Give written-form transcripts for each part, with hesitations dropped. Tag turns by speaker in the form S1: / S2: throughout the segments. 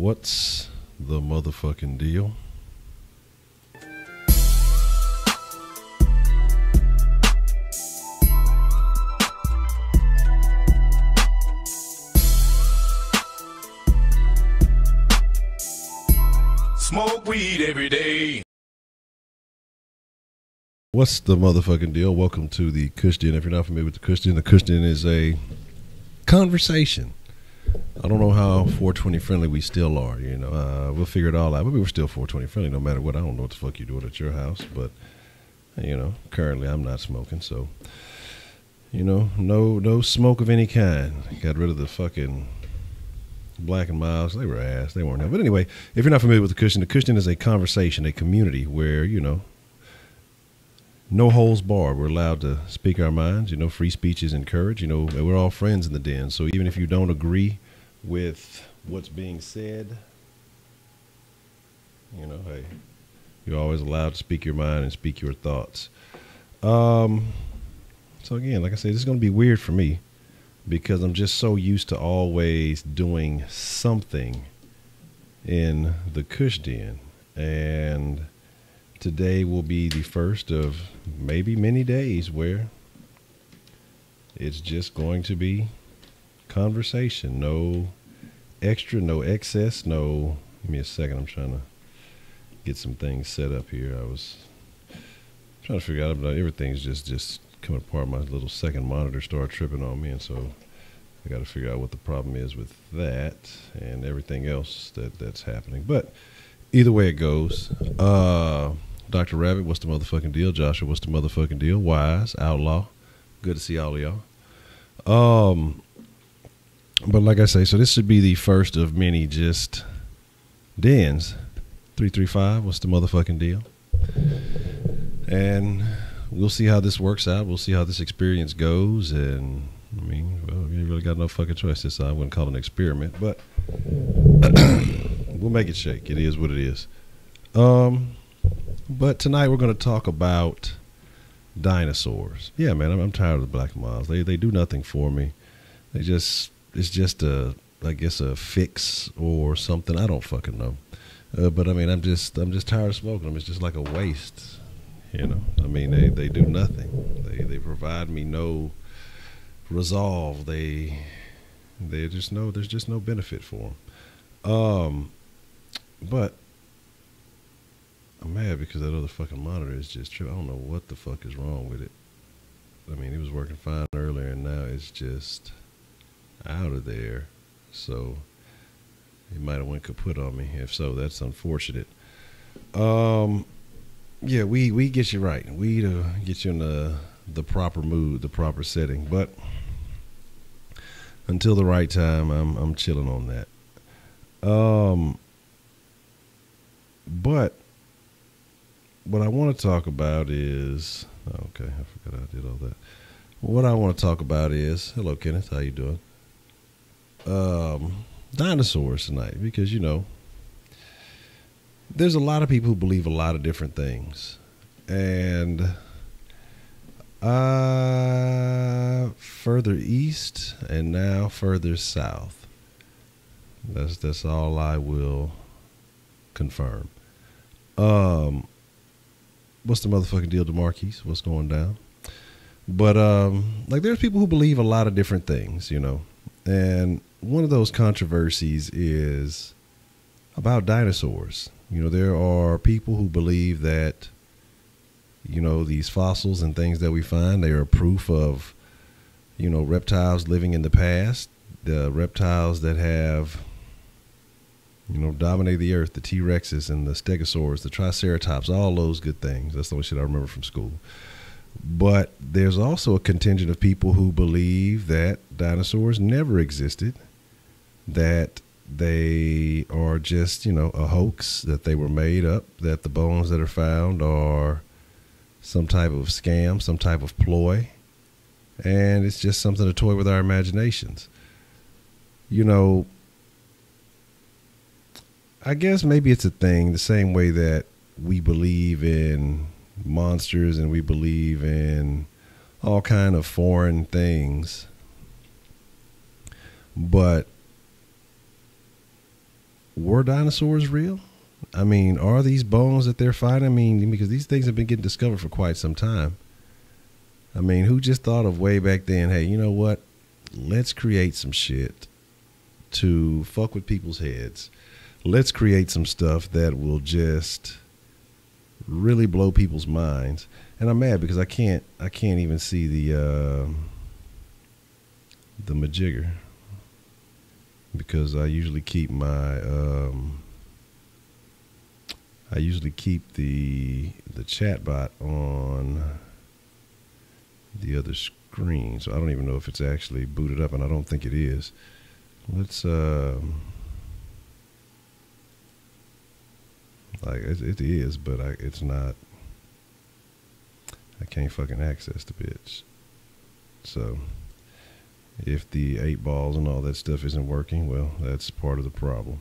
S1: What's the motherfucking deal?
S2: Smoke weed every day.
S1: What's the motherfucking deal? Welcome to the Kush Den. If you're not familiar with the Kush Den is a conversation. I don't know how 420 friendly we still are. You know, we'll figure it all out. But we're still 420 friendly no matter what. I don't know what the fuck you're doing at your house, but you know, currently I'm not smoking, so you know, no smoke of any kind. Got rid of the fucking Black and Miles. They were ass. They weren't. But anyway, if you're not familiar with the Kush Den is a conversation, a community where, you know, no holds barred. We're allowed to speak our minds. You know, free speech is encouraged. You know, we're all friends in the den. So even if you don't agree with what's being said, you know, hey, you're always allowed to speak your mind and speak your thoughts. So again, like I said, this is going to be weird for me because I'm just so used to always doing something in the Kush Den. And today will be the first of maybe many days where it's just going to be conversation. No extra, no excess, no. Give me a second. I'm trying to get some things set up here. I was trying to figure out about everything's just coming apart. My little second monitor started tripping on me, and so I got to figure out what the problem is with that and everything else that's happening. But either way it goes, Dr. Rabbit, what's the motherfucking deal? Joshua, what's the motherfucking deal? Wise, Outlaw, good to see all of y'all. But like I say, so this should be the first of many just dens. 335, what's the motherfucking deal? And we'll see how this works out. We'll see how this experience goes. And I mean, well, you really got no fucking choice this time. I wouldn't call it an experiment, but we'll make it shake. It is what it is. But tonight we're going to talk about dinosaurs. Yeah, man, I'm tired of the Black Miles. They do nothing for me. It's just I guess a fix or something. I don't fucking know. But I mean, I'm just tired of smoking them. It's just like a waste. You know, I mean, they do nothing. They provide me no resolve. There's just no benefit for them. But I'm mad because that other fucking monitor is just tripping. I don't know what the fuck is wrong with it. I mean, it was working fine earlier, and now it's just out of there. So it might have went kaput on me. If so, that's unfortunate. Yeah, we get you right. We get you in the proper mood, the proper setting. But until the right time, I'm chilling on that. But what I want to talk about is, okay, I forgot I did all that. What I want to talk about is, hello Kenneth, how you doing? Dinosaurs tonight, because you know, there's a lot of people who believe a lot of different things, and further east and now further south. That's all I will confirm. What's the motherfucking deal, DeMarquise? What's going down? But like, there's people who believe a lot of different things, you know, and one of those controversies is about dinosaurs. You know, there are people who believe that, you know, these fossils and things that we find, they are proof of, you know, reptiles living in the past, the reptiles that have, you know, dominated the earth, the T-Rexes and the Stegosaurs, the Triceratops, all those good things. That's the only shit I remember from school. But there's also a contingent of people who believe that dinosaurs never existed, that they are just, you know, a hoax, that they were made up, that the bones that are found are some type of scam, some type of ploy, and it's just something to toy with our imaginations. You know, I guess maybe it's a thing the same way that we believe in monsters and we believe in all kind of foreign things, but were dinosaurs real? I mean, are these bones that they're finding? I mean, because these things have been getting discovered for quite some time. I mean, who just thought of way back then, hey, you know what? Let's create some shit to fuck with people's heads. Let's create some stuff that will just really blow people's minds. And I'm mad because I can't even see the majigger, because I usually keep my the chat bot on the other screen, so I don't even know if it's actually booted up, and I don't think it is. Let's like it is, but it's not. I can't fucking access the bitch. So if the 8 balls and all that stuff isn't working, well, that's part of the problem.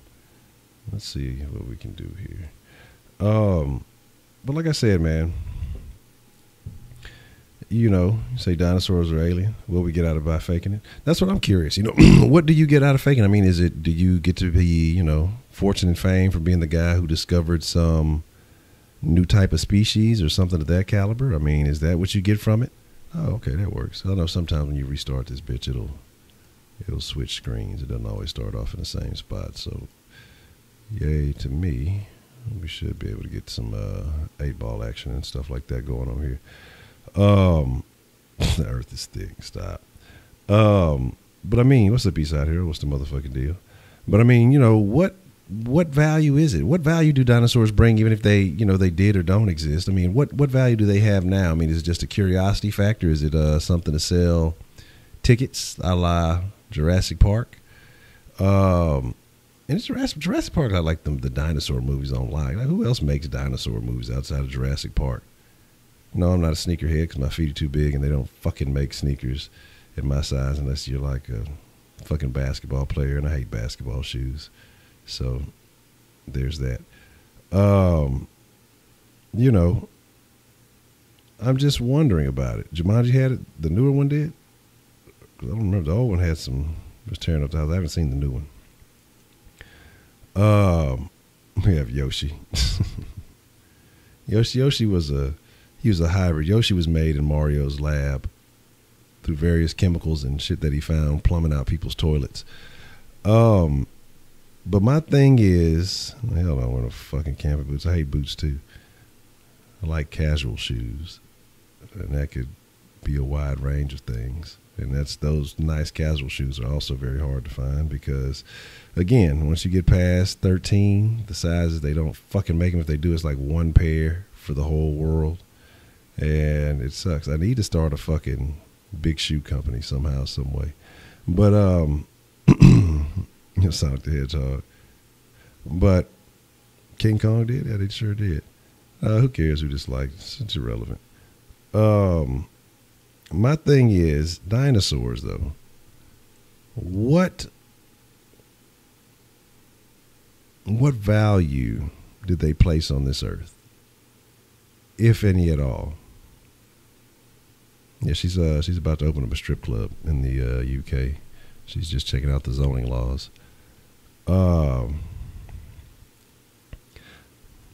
S1: Let's see what we can do here. But like I said, man, you know, say dinosaurs are alien. What we get out of by faking it? That's what I'm curious. You know, what do you get out of faking? I mean, do you get to be, you know, fortune and fame for being the guy who discovered some new type of species or something of that caliber? I mean, is that what you get from it? Oh, okay, that works. I know sometimes when you restart this bitch, it'll switch screens. It doesn't always start off in the same spot. So, yay to me. We should be able to get some 8-ball action and stuff like that going on here. The earth is thick. Stop. But I mean, what's the piece out here? What's the motherfucking deal? But I mean, you know, what value is it? What value do dinosaurs bring, even if they, you know, they did or don't exist? I mean, what value do they have now? I mean, is it just a curiosity factor? Is it something to sell tickets, a la Jurassic Park? And it's Jurassic Park, I like the dinosaur movies online. Like, who else makes dinosaur movies outside of Jurassic Park? No, I'm not a sneakerhead because my feet are too big and they don't fucking make sneakers in my size unless you're like a fucking basketball player, and I hate basketball shoes. So there's that. You know, I'm just wondering about it. Jumanji had it. The newer one did. I don't remember. The old one had some, was tearing up the house. I haven't seen the new one. We have Yoshi. Yoshi was a hybrid. Yoshi was made in Mario's lab through various chemicals and shit that he found plumbing out people's toilets. But my thing is, hell, I want fucking camping boots. I hate boots too. I like casual shoes, and that could be a wide range of things. And those nice casual shoes are also very hard to find because, again, once you get past 13, the sizes, they don't fucking make them. If they do, it's like one pair for the whole world. And it sucks. I need to start a fucking big shoe company somehow, some way. But, Sonic the Hedgehog. But King Kong did? Yeah, they sure did. Who cares who dislikes? It's irrelevant. My thing is, dinosaurs, though. What value did they place on this earth? If any at all. Yeah, she's about to open up a strip club in the UK. She's just checking out the zoning laws. Womp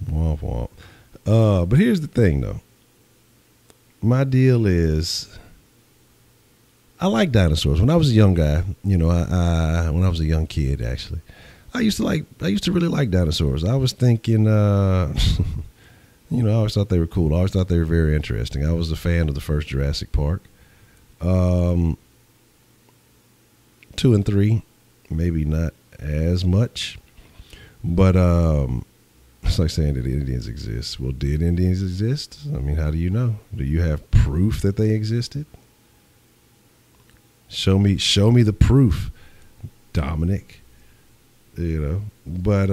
S1: womp. But here's the thing, though. My deal is, I like dinosaurs. When I was a young guy, you know, when I was a young kid, actually, I used to really like dinosaurs. I was thinking, you know, I always thought they were cool. I always thought they were very interesting. I was a fan of the first Jurassic Park. 2 and 3, maybe not as much, but it's like saying that Indians exist. Well, did Indians exist? I mean, how do you know? Do you have proof that they existed? Show me the proof, Dominic. You know, but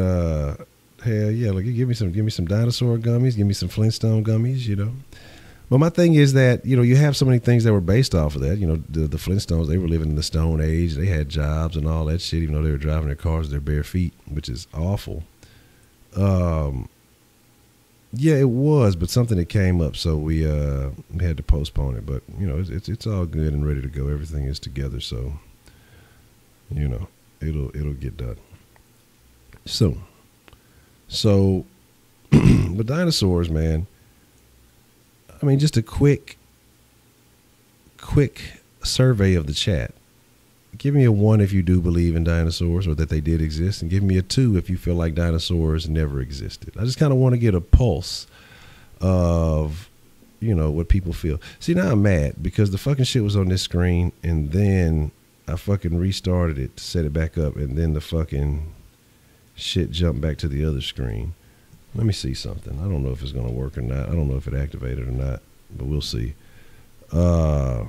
S1: hell yeah, like give me some dinosaur gummies, give me some Flintstone gummies, you know. But my thing is that, you know, you have so many things that were based off of that. You know, the Flintstones, they were living in the Stone Age. They had jobs and all that shit, even though they were driving their cars with their bare feet, which is awful. Yeah, it was, but something that came up, so we had to postpone it. But you know, it's all good and ready to go. Everything is together, so you know, it'll get done. So So, but dinosaurs, man. I mean, just a quick survey of the chat. Give me a 1 if you do believe in dinosaurs or that they did exist, and give me a 2 if you feel like dinosaurs never existed. I just kind of want to get a pulse of, you know, what people feel. See, now I'm mad because the fucking shit was on this screen, and then I fucking restarted it to set it back up, and then the fucking shit jumped back to the other screen. Let me see something. I don't know if it's going to work or not. I don't know if it activated or not, but we'll see. No.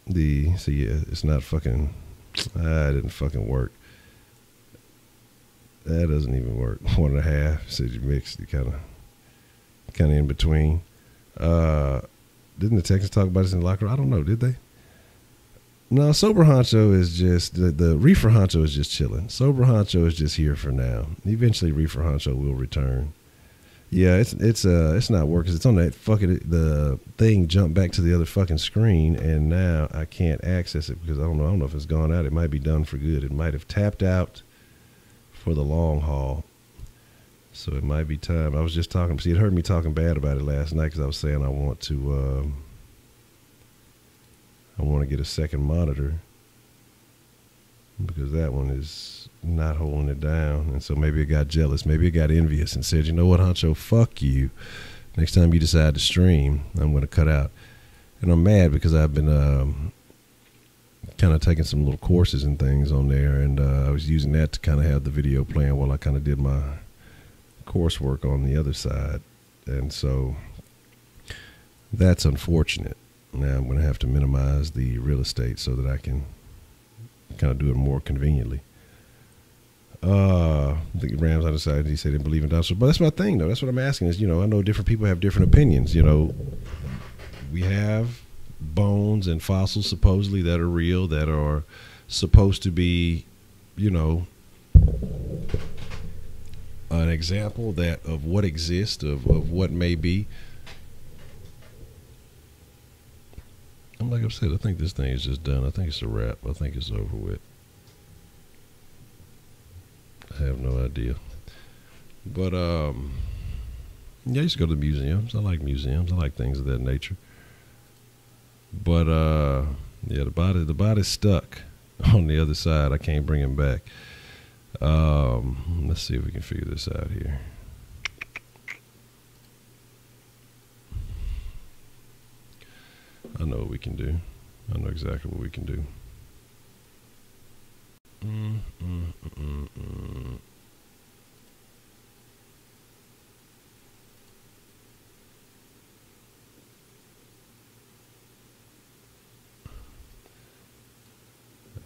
S1: So yeah, it's not fucking, it didn't fucking work. That doesn't even work. 1.5, said you mixed, you kind of in between. Didn't the Texans talk about this in the locker room? I don't know, did they? No, Sober Honcho is just, the Reefer Honcho is just chilling. Sober Honcho is just here for now. Eventually Reefer Honcho will return. Yeah, it's not working. It's on that fucking, the thing jumped back to the other fucking screen, and now I can't access it because I don't know if it's gone out. It might be done for good. It might have tapped out for the long haul. So it might be time. I was just talking, see, it heard me talking bad about it last night because I was saying I want to get a second monitor because that one is not holding it down. And so maybe it got jealous. Maybe it got envious and said, you know what, Honcho, fuck you. Next time you decide to stream, I'm going to cut out. And I'm mad because I've been kind of taking some little courses and things on there. And I was using that to kind of have the video playing while I kind of did my coursework on the other side. And so that's unfortunate. Now I'm going to have to minimize the real estate so that I can kind of do it more conveniently. I think Rams undecided, he said he didn't believe in dinosaurs. But that's my thing, though. That's what I'm asking is, you know, I know different people have different opinions. You know, we have bones and fossils supposedly that are real, that are supposed to be, you know, an example that of what exists, of what may be. I'm like I said, I think this thing is just done. I think it's a wrap. I think it's over with. I have no idea. But yeah, I used to go to museums. I like museums. I like things of that nature. But yeah, the body's stuck on the other side. I can't bring him back. Let's see if we can figure this out here. I know what we can do. I know exactly what we can do.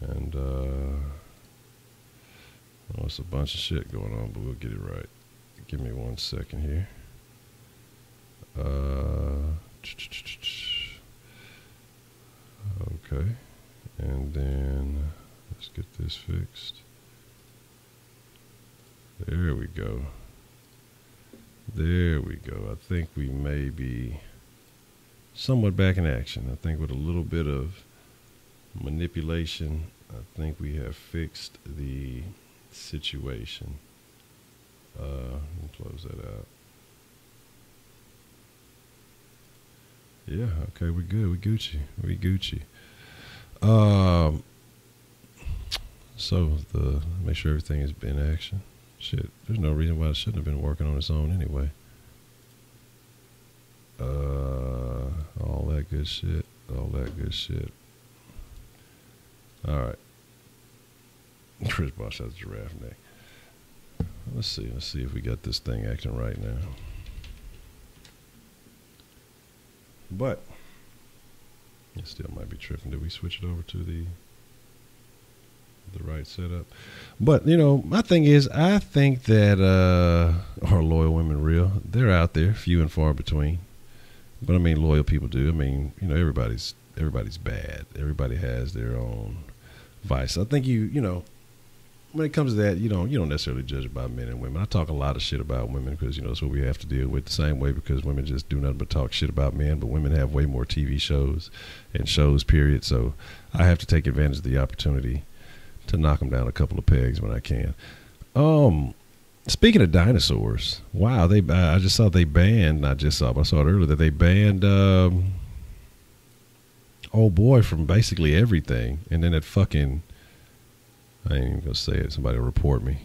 S1: And oh, it's a bunch of shit going on, but we'll get it right. Give me 1 second here. Okay, and then let's get this fixed. There we go. There we go. I think we may be somewhat back in action. I think with a little bit of manipulation, I think we have fixed the situation. Let me close that out. Yeah, okay, we're good. We Gucci. We Gucci. So make sure everything is in action. Shit, there's no reason why it shouldn't have been working on its own anyway. All that good shit. All that good shit. All right. Chris Bosh has a giraffe neck. Let's see if we got this thing acting right now. But it still might be tripping. Did we switch it over to the right setup? But you know, my thing is, I think that are loyal women real? They're out there, few and far between. But I mean, loyal people do. I mean, you know, everybody's bad. Everybody has their own vice. I think you know, when it comes to that, you don't necessarily judge about men and women. I talk a lot of shit about women because, you know, that's what we have to deal with the same way, because women just do nothing but talk shit about men, but women have way more TV shows and shows, period. So I have to take advantage of the opportunity to knock them down a couple of pegs when I can. Speaking of dinosaurs, wow, I just saw they banned. Not just saw, but I saw it earlier that they banned old boy from basically everything, and then it fucking. I ain't even gonna say it. Somebody will report me.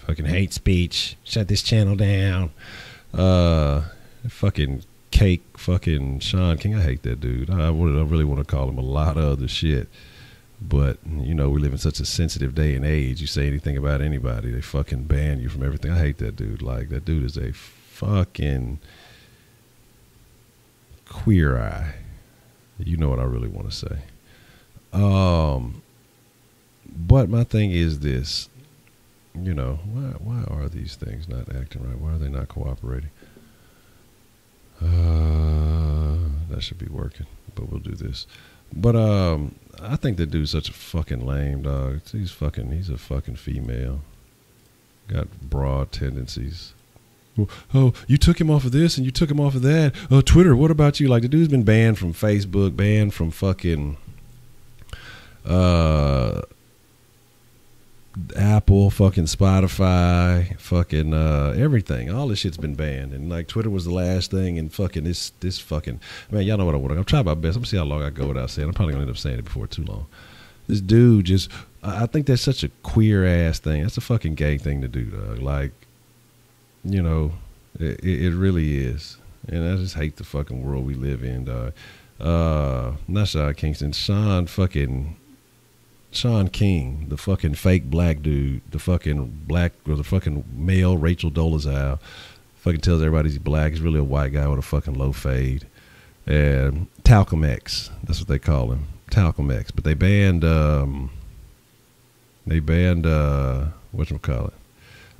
S1: Fucking hate speech. Shut this channel down. Fucking cake. Fucking Sean King. I hate that dude. I really want to call him a lot of other shit. But, you know, we live in such a sensitive day and age. You say anything about anybody, they fucking ban you from everything. I hate that dude. Like, that dude is a fucking queer eye. You know what I really want to say. But my thing is this. You know, why are these things not acting right? Why are they not cooperating? That should be working, but we'll do this. But I think that dude's such a fucking lame dog. He's a fucking female. Got broad tendencies. Oh, you took him off of this and you took him off of that. Twitter, what about you? Like, the dude's been banned from Facebook, banned from fucking Apple, fucking Spotify, fucking everything. All this shit's been banned, and like Twitter was the last thing, and fucking this fucking man. Y'all know what I want. I'm trying my best. I'm gonna see how long I go without saying. I'm probably gonna end up saying it before too long. This dude just, I think that's such a queer ass thing. That's a fucking gay thing to do, dog. Like, you know, it really is, and I just hate the fucking world we live in, dog. Not Sean Kingston, Sean King, the fucking fake black dude, the fucking black or the fucking male Rachel Dolezal, fucking tells everybody he's black. He's really a white guy with a fucking low fade. And Talcum X, that's what they call him, Talcum X. But they banned whatchamacallit.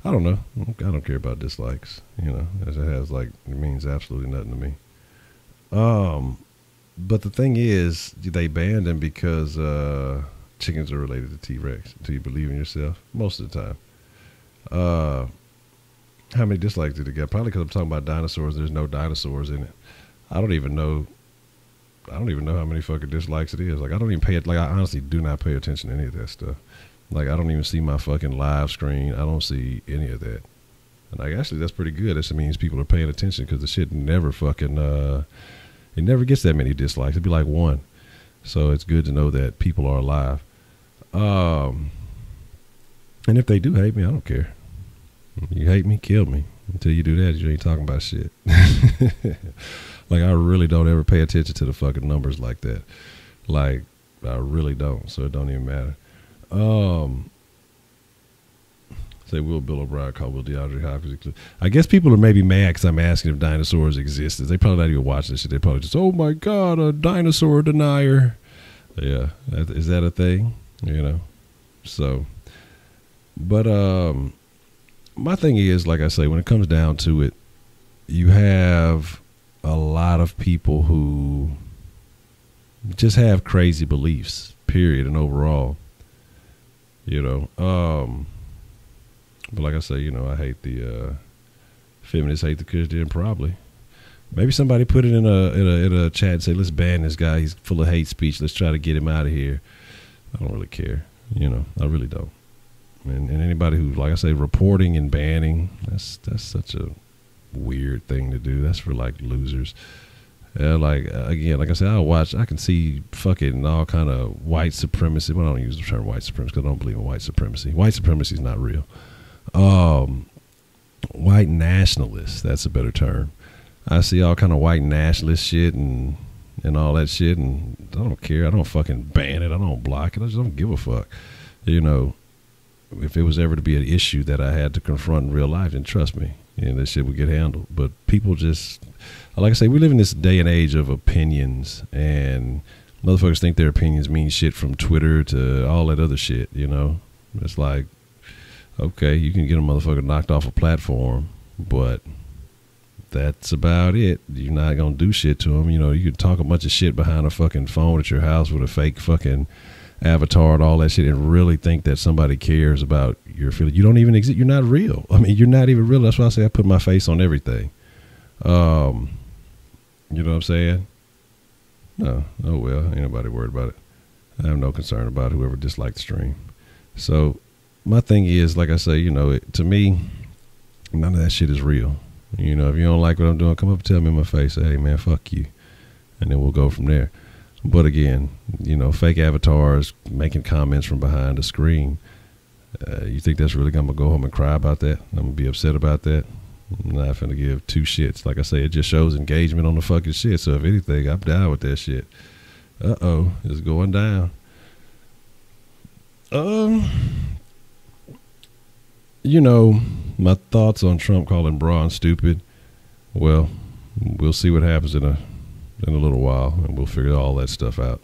S1: I don't know. I don't care about dislikes. You know, as it has like, it means absolutely nothing to me. But the thing is, they banned him because chickens are related to T-Rex. Do you believe in yourself? Most of the time. How many dislikes did it get? Probably because I'm talking about dinosaurs. There's no dinosaurs in it. I don't even know how many fucking dislikes it is. Like, I don't even pay it. Like, I honestly do not pay attention to any of that stuff. Like, I don't even see my fucking live screen. I don't see any of that. And like, actually, that's pretty good. That means people are paying attention, because the shit never fucking it never gets that many dislikes. It'd be like one. So it's good to know that people are alive. And if they do hate me, I don't care. You hate me, kill me. Until you do that, you ain't talking about shit. Like, I really don't ever pay attention to the fucking numbers like that. Like, I really don't. So it don't even matter. Say Will Bill O'Brien called Will DeAndre Hopkins. I guess people are maybe mad because I'm asking if dinosaurs existed. They probably not even watching this shit. They probably just, oh my God, a dinosaur denier. Yeah. Is that a thing? You know? So, but my thing is, like I say, when it comes down to it, you have a lot of people who just have crazy beliefs, period, and overall. You know, but like I say, you know, I hate the feminists hate the Kush den, probably. Maybe somebody put it in a chat and say, let's ban this guy. He's full of hate speech. Let's try to get him out of here. I don't really care. You know, I really don't. And anybody who, like I say, reporting and banning, that's such a weird thing to do. That's for like losers. Like, again, like I said, I can see fucking all kind of white supremacy. Well, I don't use the term white supremacy because I don't believe in white supremacy. White supremacy is not real. White nationalists, that's a better term. I see all kind of white nationalist shit and all that shit, and I don't care. I don't fucking ban it. I don't block it. I just don't give a fuck. You know, if it was ever to be an issue that I had to confront in real life, then trust me, this shit would get handled. But people just, like I say, we live in this day and age of opinions, and motherfuckers think their opinions mean shit from Twitter to all that other shit, you know? It's like, okay, you can get a motherfucker knocked off a platform, but that's about it. You're not going to do shit to them. You know, you can talk a bunch of shit behind a fucking phone at your house with a fake fucking avatar and all that shit and really think that somebody cares about your feelings. You don't even exist. You're not real. I mean, you're not even real. That's why I say I put my face on everything. You know what I'm saying? No. Oh, well, ain't nobody worried about it. I have no concern about whoever disliked the stream. So my thing is, like I say, to me, none of that shit is real. If you don't like what I'm doing, come up and tell me in my face, hey man, fuck you. And then we'll go from there. But again, fake avatars making comments from behind a screen. You think that's really going to go home and cry about that? I'm going to be upset about that? I'm not going to give two shits. Like I say, it just shows engagement on the fucking shit. So if anything, I'm down with that shit. Uh-oh, it's going down. My thoughts on Trump calling Braun stupid. Well, we'll see what happens in a little while, and we'll figure all that stuff out.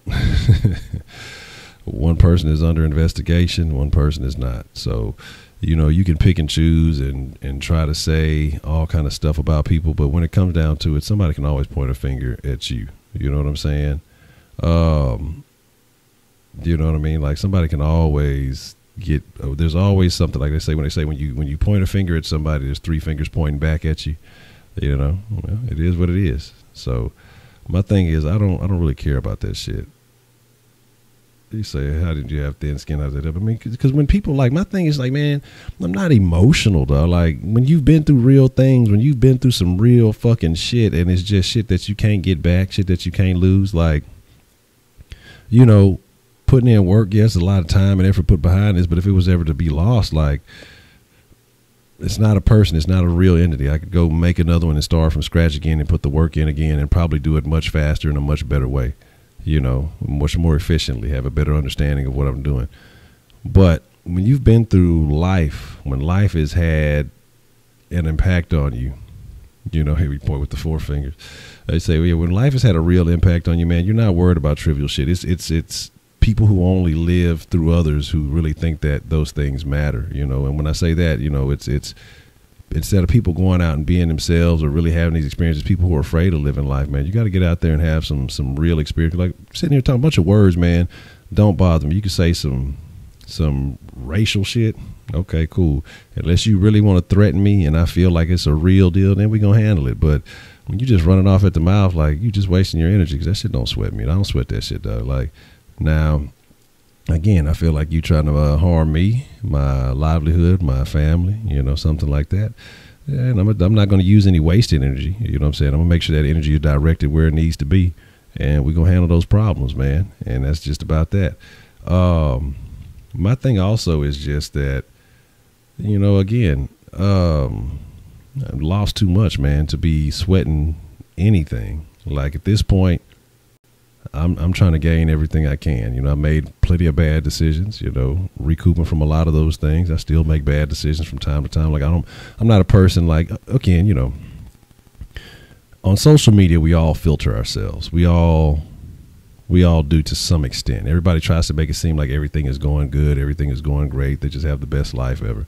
S1: One person is under investigation, one person is not. So, you can pick and choose and try to say all kind of stuff about people, but when it comes down to it, somebody can always point a finger at you. You know what I'm saying? You know what I mean? Like somebody can always there's always something, like when you point a finger at somebody, there's three fingers pointing back at you. Well, it is what it is. So my thing is, I don't really care about that shit. You say, how did you have thin skin? I mean, because when people, like, my thing is like, man, I'm not emotional, though. Like, when you've been through real things, when you've been through some real fucking shit, and it's just shit that you can't get back, shit that you can't lose, like, putting in work, yes, a lot of time and effort put behind this, but if it was ever to be lost, like, it's not a person, it's not a real entity. I could go make another one and start from scratch again and put the work in again and probably do it much faster in a much better way. Much more efficiently, have a better understanding of what I'm doing. But when you've been through life, when life has had an impact on you, here we point with the four fingers. They say, well, yeah, when life has had a real impact on you, man, you're not worried about trivial shit. It's people who only live through others who really think that those things matter, And when I say that, it's instead of people going out and being themselves or really having these experiences, people who are afraid of living life, man, you got to get out there and have some real experience. Like sitting here talking a bunch of words, man, don't bother me. You can say some racial shit. Okay, cool. Unless you really want to threaten me and I feel like it's a real deal, then we're going to handle it. But when you just running off at the mouth, like you just wasting your energy, because that shit don't sweat me. I don't sweat that shit, dog. Like now, again, I feel like you trying to harm me, my livelihood, my family, something like that. And I'm not going to use any wasted energy. You know what I'm saying? I'm going to make sure that energy is directed where it needs to be. And we're going to handle those problems, man. And that's just about that. My thing also is just that, again, I've lost too much, man, to be sweating anything. Like at this point, I'm trying to gain everything I can. I made plenty of bad decisions, recouping from a lot of those things. I still make bad decisions from time to time. Like I'm not a person like, again, on social media, we all filter ourselves. We all do to some extent. Everybody tries to make it seem like everything is going good. Everything is going great. They just have the best life ever.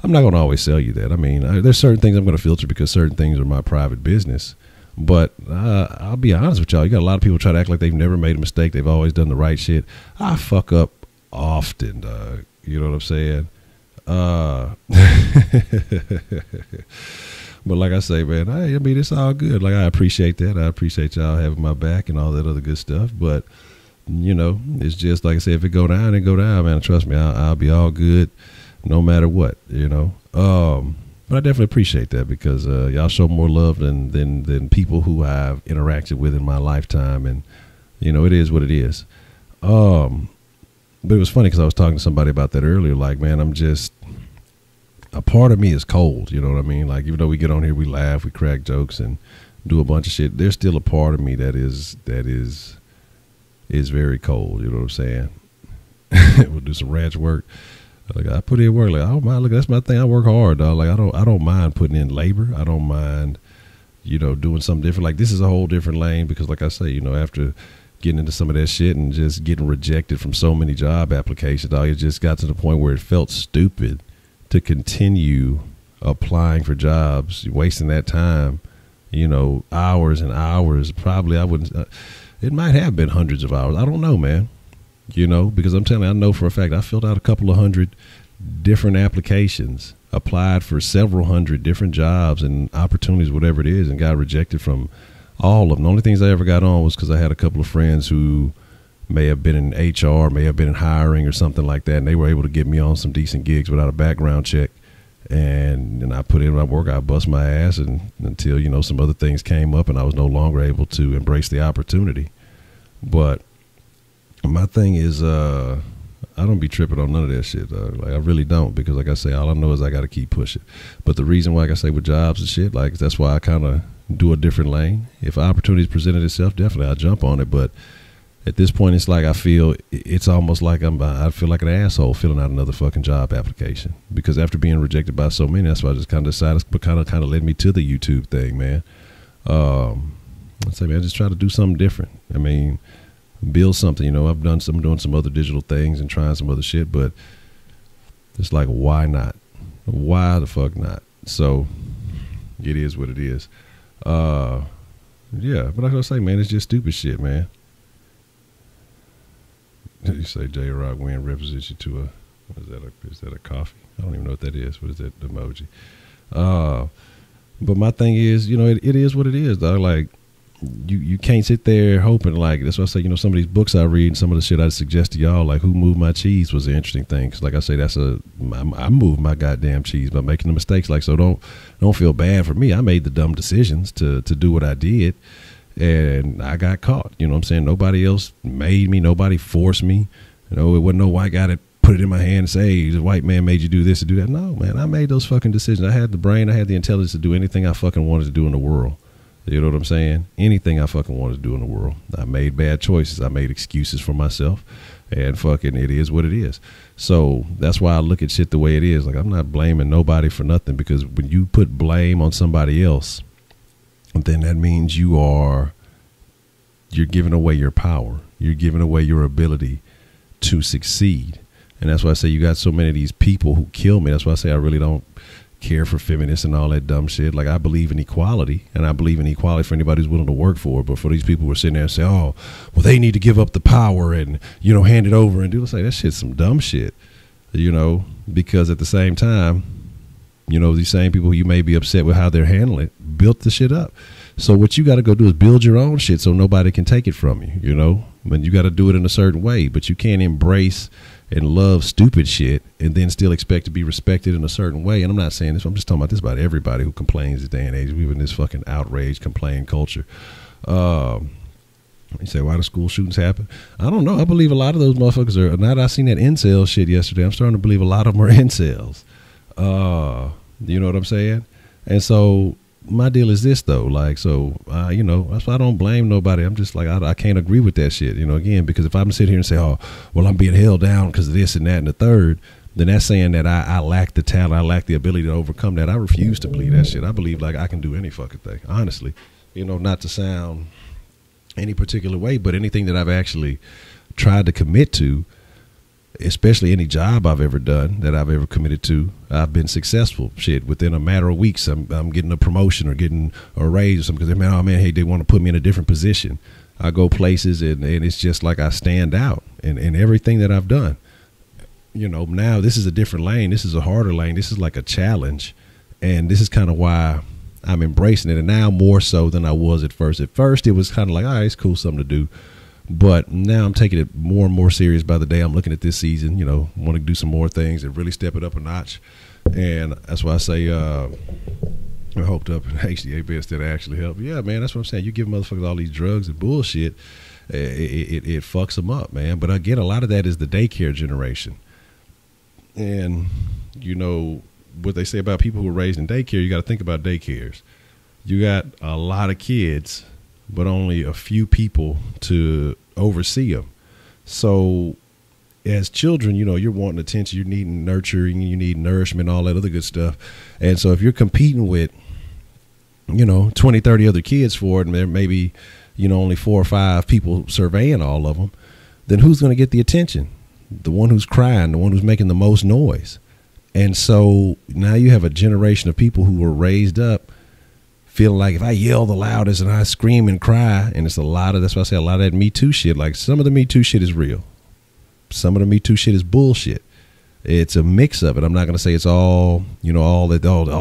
S1: I'm not going to always sell you that. I mean, there's certain things I'm going to filter because certain things are my private business. But I'll be honest with y'all. You got a lot of people try to act like they've never made a mistake. They've always done the right shit. I fuck up often, dog. You know what I'm saying? But like I say, man, I mean, it's all good. Like, I appreciate that. I appreciate y'all having my back and all that other good stuff. But, it's just like I said, if it go down, it go down, man. Trust me, I'll be all good no matter what, But I definitely appreciate that because y'all show more love than people who I've interacted with in my lifetime. And, it is what it is. But it was funny because I was talking to somebody about that earlier. Like, man, a part of me is cold. You know what I mean? Like, even though we get on here, we laugh, we crack jokes and do a bunch of shit. There's still a part of me that is very cold. You know what I'm saying? We'll do some ranch work. Like I put in work, like I don't mind. Look, that's my thing. I work hard, dog. Like I don't mind putting in labor. I don't mind, doing something different. Like this is a whole different lane because, like I say, after getting into some of that shit and just getting rejected from so many job applications, dog, it just got to the point where it felt stupid to continue applying for jobs, wasting that time, hours and hours. Probably I wouldn't. It might have been hundreds of hours. I don't know, man. Because I'm telling you, I know for a fact I filled out a couple of hundred different applications, applied for several hundred different jobs and opportunities, whatever it is, and got rejected from all of them. The only things I ever got on was because I had a couple of friends who may have been in HR, may have been in hiring or something like that, and they were able to get me on some decent gigs without a background check. And I put in my work, I bust my ass, and until, you know, some other things came up and I was no longer able to embrace the opportunity. But my thing is, I don't be tripping on none of that shit, dog. Like, I really don't, because like I say, all I know is I got to keep pushing. But the reason why, like I say, with jobs and shit, like, that's why I kind of do a different lane. If opportunities presented itself, definitely I'll jump on it. But at this point, it's like I feel it's almost like I feel like an asshole filling out another fucking job application, because after being rejected by so many, that's why I just kind of decided, but kind of led me to the YouTube thing, man. I say, man, just try to do something different. I mean, build something. You know, I'm doing some other digital things and trying some other shit, but it's like, why not? Why the fuck not? So it is what it is. Yeah, but like I say, man, it's just stupid shit, man. You say J-Rock Win represents you to is that a coffee? I don't even know what that is. What is that emoji? But my thing is, you know, it is what it is, dog. Like, you can't sit there hoping, like, that's why I say, you know, some of these books I read and some of the shit I suggest to y'all, like Who Moved My Cheese was an interesting thing. Cause like I say, I moved my goddamn cheese by making the mistakes. Like, so don't feel bad for me. I made the dumb decisions to do what I did. And I got caught, you know what I'm saying? Nobody else made me. Nobody forced me. You know, it wasn't no white guy that put it in my hand and say, hey, the white man made you do this or do that. No, man, I made those fucking decisions. I had the brain. I had the intelligence to do anything I fucking wanted to do in the world. You know what I'm saying? Anything I fucking wanted to do in the world. I made bad choices. I made excuses for myself. And fucking it is what it is. So that's why I look at shit the way it is. Like, I'm not blaming nobody for nothing, because when you put blame on somebody else, then that means you're giving away your power. You're giving away your ability to succeed. And that's why I say you got so many of these people who kill me. That's why I say I really don't care for feminists and all that dumb shit. Like, I believe in equality, and I believe in equality for anybody who's willing to work for it. But for these people who are sitting there and say, oh, well, they need to give up the power and, you know, hand it over and do this, like, that shit's some dumb shit, you know, because at the same time, you know, these same people you may be upset with how they're handling it built the shit up. So what you got to go do is build your own shit so nobody can take it from you, you know? But you got to do it in a certain way, but you can't embrace and love stupid shit and then still expect to be respected in a certain way. And I'm not saying this, I'm just talking about this about everybody who complains this day and age. We live in this fucking outrage, complain culture. You say, why do school shootings happen? I don't know. I believe a lot of those motherfuckers are, now that I seen that incel shit yesterday, I'm starting to believe a lot of them are incels. You know what I'm saying? And so my deal is this though, like, so, you know, that's why I don't blame nobody. I'm just like, I can't agree with that shit, you know, again, because if I'm sitting here and say, oh, well, I'm being held down because of this and that and the third, then that's saying that I lack the talent, I lack the ability to overcome that. I refuse to believe that shit. I believe like I can do any fucking thing, honestly, you know, not to sound any particular way, but anything that I've actually tried to commit to, especially any job I've ever done that I've ever committed to, I've been successful. Shit, within a matter of weeks, I'm getting a promotion or getting a raise or something, because oh man, hey, they want to put me in a different position. I go places and it's just like I stand out in everything that I've done. You know, now this is a different lane. This is a harder lane. This is like a challenge. And this is kind of why I'm embracing it. And now more so than I was at first. At first, it was kind of like, all right, it's cool, something to do. But now I'm taking it more and more serious by the day. I'm looking at this season, you know, want to do some more things and really step it up a notch. And that's why I say, I hoped up HCA best that actually help. Yeah, man, that's what I'm saying. You give motherfuckers all these drugs and bullshit, it fucks them up, man. But again, a lot of that is the daycare generation. And, you know, what they say about people who are raised in daycare, you got to think about daycares. You got a lot of kids, but only a few people to oversee them. So as children, you know, you're wanting attention, you're needing nurturing, you need nourishment, all that other good stuff. And so if you're competing with, you know, 20, 30 other kids for it, and there may be, you know, only 4 or 5 people surveying all of them, then who's going to get the attention? The one who's crying, the one who's making the most noise. And so now you have a generation of people who were raised up feeling like if I yell the loudest and I scream and cry, and it's a lot of, that's why I say a lot of that Me Too shit. Like some of the Me Too shit is real. Some of the Me Too shit is bullshit. It's a mix of it. I'm not going to say it's all, all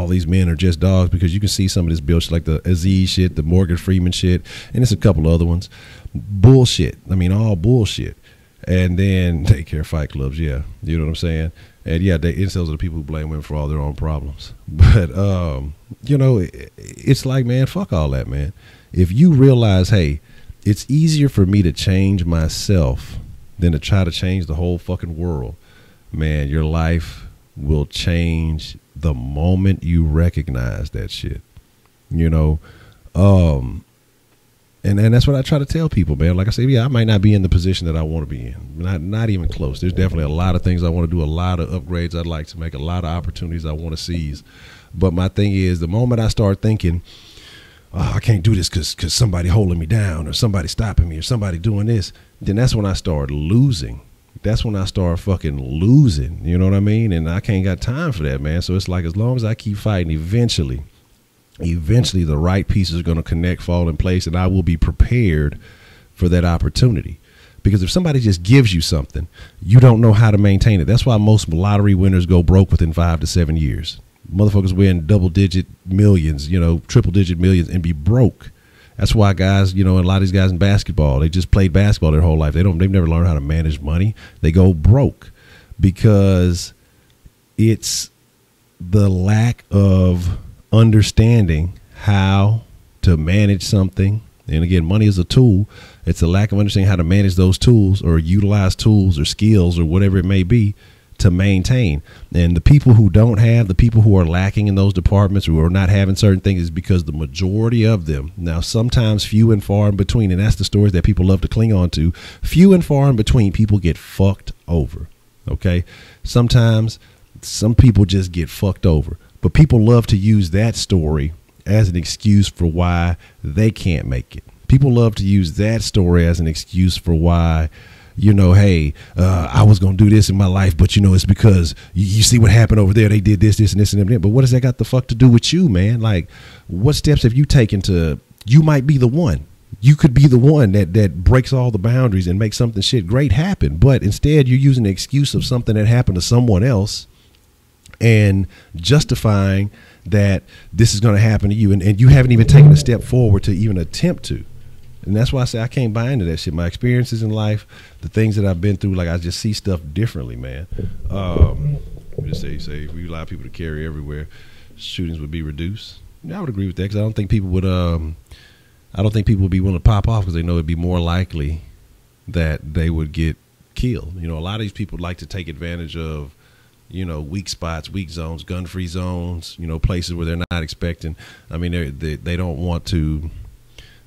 S1: these men are just dogs, because you can see some of this bullshit, like the Aziz shit, the Morgan Freeman shit, and it's a couple of other ones. Bullshit. I mean, all bullshit. And then take care fight clubs. Yeah. You know what I'm saying? And yeah, incels are the people who blame women for all their own problems. But, it's like, man, fuck all that, man. If you realize, hey, it's easier for me to change myself than to try to change the whole fucking world, man, your life will change the moment you recognize that shit, and that's what I try to tell people, man. Like I said, yeah, I might not be in the position that I want to be in, not even close. There's definitely a lot of things I want to do, a lot of upgrades I'd like to make, a lot of opportunities I want to seize. But my thing is, the moment I start thinking, oh, I can't do this because somebody holding me down, or somebody stopping me, or somebody doing this, then that's when I start losing. That's when I start fucking losing, you know what I mean? And I can't got time for that, man. So it's like, as long as I keep fighting, eventually the right pieces are going to connect, fall in place, and I will be prepared for that opportunity. Because if somebody just gives you something, you don't know how to maintain it. That's why most lottery winners go broke within 5 to 7 years. Motherfuckers win double-digit millions, triple-digit millions, and be broke. That's why guys, and a lot of these guys in basketball, they just played basketball their whole life. They've never learned how to manage money. They go broke because it's the lack of understanding how to manage something. And again, money is a tool. It's a lack of understanding how to manage those tools, or utilize tools or skills or whatever it may be to maintain. And the people who don't have, the people who are lacking in those departments, who are not having certain things, is because the majority of them, now sometimes few and far in between, and that's the stories that people love to cling on to, few and far in between, people get fucked over. Okay. Sometimes some people just get fucked over, but people love to use that story as an excuse for why they can't make it. People love to use that story as an excuse for why, hey, I was going to do this in my life, but it's because you see what happened over there. They did this, and this, and that. But what does that got the fuck to do with you, man? Like, what steps have you taken you might be the one. You could be the one that breaks all the boundaries and makes something shit great happen. But instead, you're using the excuse of something that happened to someone else and justifying that this is going to happen to you. And you haven't even taken a step forward to even attempt to. And that's why I say I can't buy into that shit. My experiences in life, the things that I've been through, like, I just see stuff differently, man. Just say if we allow people to carry everywhere, shootings would be reduced. Yeah, I would agree with that, because I don't think people would. I don't think people would be willing to pop off, because they know it'd be more likely that they would get killed. A lot of these people like to take advantage of, weak spots, weak zones, gun-free zones. Places where they're not expecting. I mean, they don't want to.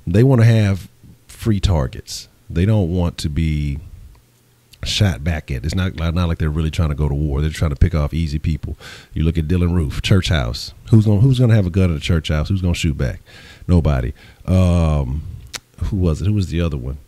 S1: They want to have free targets. They don't want to be shot back at. It's not like they're really trying to go to war. They're trying to pick off easy people. You look at Dylan Roof, church house. Who's gonna have a gun at a church house? Who's gonna shoot back? Nobody. Who was it? Who was the other one?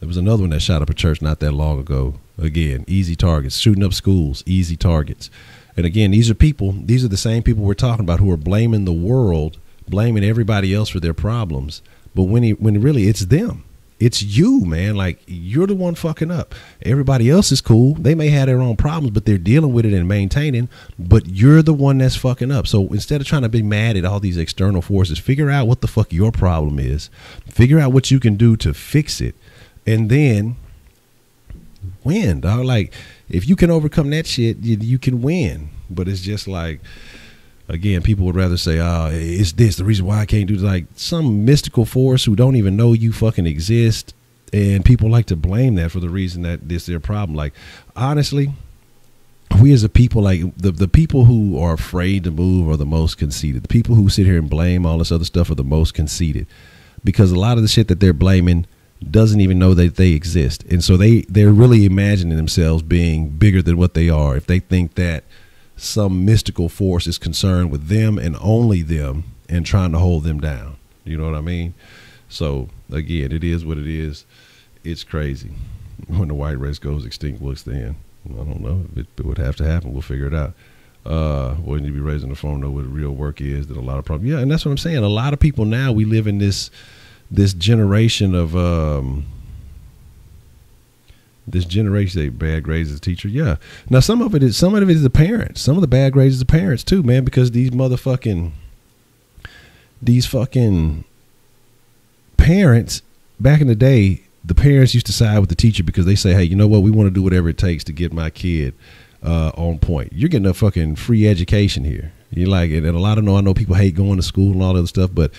S1: There was another one that shot up a church not that long ago. Again, easy targets. Shooting up schools, easy targets. And again, these are the same people we're talking about who are blaming the world, blaming everybody else for their problems. But when really it's them, it's you, man. Like, you're the one fucking up. Everybody else is cool. They may have their own problems, but they're dealing with it and maintaining. But you're the one that's fucking up. So instead of trying to be mad at all these external forces, figure out what the fuck your problem is. Figure out what you can do to fix it, and then win, dog. Like, if you can overcome that shit, you can win. But it's just like, again, people would rather say, it's this, the reason why I can't do this. Like, some mystical force who don't even know you fucking exist. And people like to blame that for the reason that this is their problem. Like, honestly, we as a people, like the people who are afraid to move are the most conceited. The people who sit here and blame all this other stuff are the most conceited, because a lot of the shit that they're blaming doesn't even know that they exist. And so they're really imagining themselves being bigger than what they are if they think that some mystical force is concerned with them and only them and trying to hold them down. You know what I mean? So again, it is what it is. It's crazy. When the white race goes extinct, we'll extend. I don't know. It would have to happen. We'll figure it out. We need to be raising the phone, know what real work is. That a lot of problems. Yeah, and that's what I'm saying. A lot of people now, we live in this generation of This generation, say bad grades as a teacher. Yeah. Now some of it is the parents. Some of the bad grades is the parents too, man, because these fucking parents back in the day, the parents used to side with the teacher because they say, hey, you know what? We want to do whatever it takes to get my kid on point. You're getting a fucking free education here. You like it. And I know people hate going to school and all that other stuff, but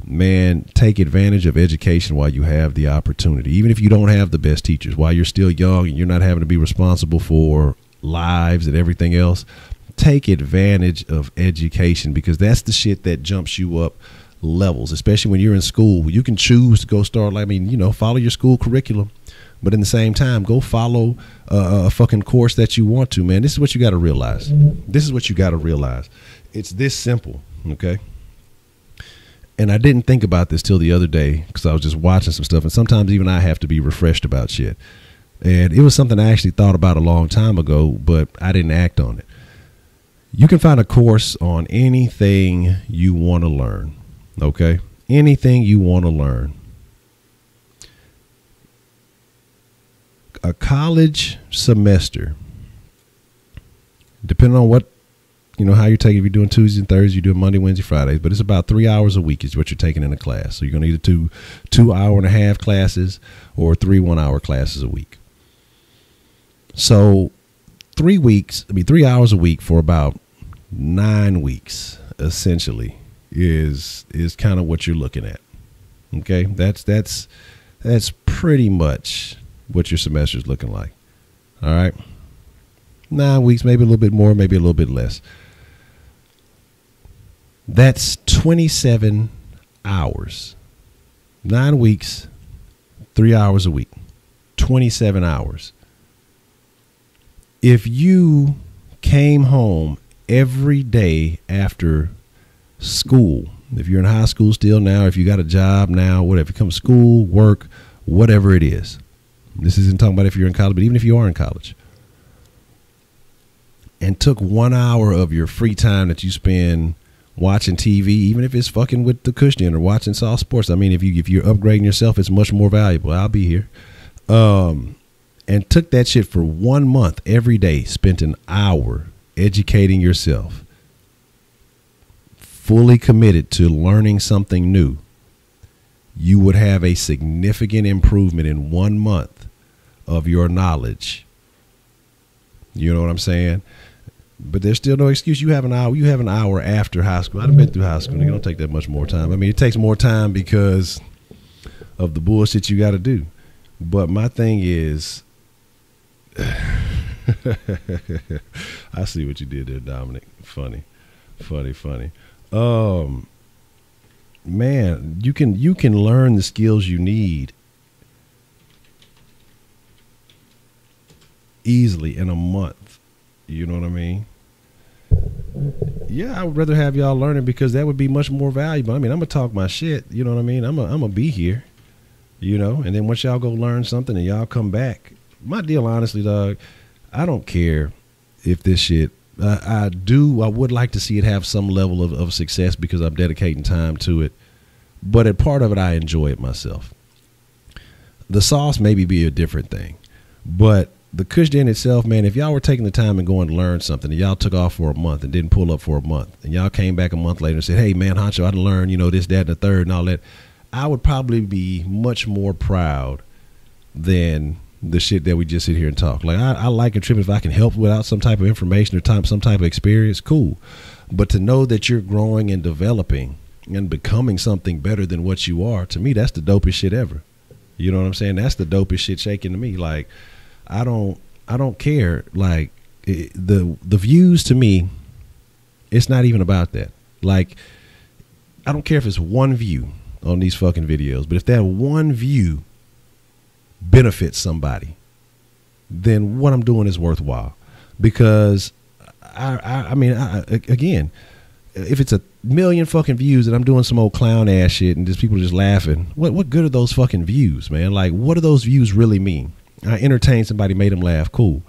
S1: man, take advantage of education while you have the opportunity. Even if you don't have the best teachers, while you're still young and you're not having to be responsible for lives and everything else, take advantage of education, because that's the shit that jumps you up levels, especially when you're in school. You can choose to go start, follow your school curriculum, but in the same time, go follow a fucking course that you want to, man. This is what you got to realize. It's this simple, okay? And I didn't think about this till the other day because I was just watching some stuff, and sometimes even I have to be refreshed about shit. And it was something I actually thought about a long time ago, but I didn't act on it. You can find a course on anything you want to learn, okay? Anything you want to learn. A college semester, depending on what, how you're taking, if you're doing Tuesdays and Thursdays, you're doing Monday, Wednesday, Fridays, but it's about 3 hours a week is what you're taking in a class. So you're going to either do 2 hour-and-a-half classes or 3 1-hour classes a week. So 3 hours a week for about 9 weeks, essentially, is kind of what you're looking at. Okay, that's pretty much what your semester is looking like. All right, 9 weeks, maybe a little bit more, maybe a little bit less. That's 27 hours. 9 weeks, 3 hours a week, 27 hours. If you came home every day after school, if you're in high school still now, if you got a job now, whatever, come school, work, whatever it is. This isn't talking about if you're in college, but even if you are in college, and took 1 hour of your free time that you spend watching TV, even if it's fucking with the Kush or watching soft sports. I mean, if you're upgrading yourself, it's much more valuable. I'll be here. And took that shit for 1 month every day, spent an hour educating yourself, fully committed to learning something new, you would have a significant improvement in 1 month of your knowledge. You know what I'm saying? But there's still no excuse. You have an hour after high school. I've been through high school. It don't take that much more time. I mean, it takes more time because of the bullshit you got to do. But my thing is, I see what you did there, Dominic. Funny. Man, you can learn the skills you need easily in a month. You know what I mean? Yeah, I would rather have y'all learning because that would be much more valuable. I mean, I'm gonna talk my shit. You know what I mean? I'm gonna be here. And then once y'all go learn something and y'all come back, my deal, honestly, dog, I don't care if this shit. I would like to see it have some level of success because I'm dedicating time to it. But at part of it, I enjoy it myself. The sauce maybe be a different thing, but the Kush Den itself, man, if y'all were taking the time and going to learn something and y'all took off for a month and didn't pull up for a month and y'all came back a month later and said, hey, man, Honcho, I done learned, this, that, and the third and all that, I would probably be much more proud than the shit that we just sit here and talk. Like, I like contributing if I can help without some type of information or some type of experience, cool. But to know that you're growing and developing and becoming something better than what you are, to me, that's the dopest shit ever. You know what I'm saying? That's the dopest shit shaking to me. Like, I don't care. Like, the views, to me, it's not even about that. Like, I don't care if it's one view on these fucking videos, but if that one view benefits somebody, then what I'm doing is worthwhile. Because I mean, again, if it's a million fucking views and I'm doing some old clown ass shit and just people just laughing, what good are those fucking views, man? Like, what do those views really mean? I entertained somebody, made them laugh, cool.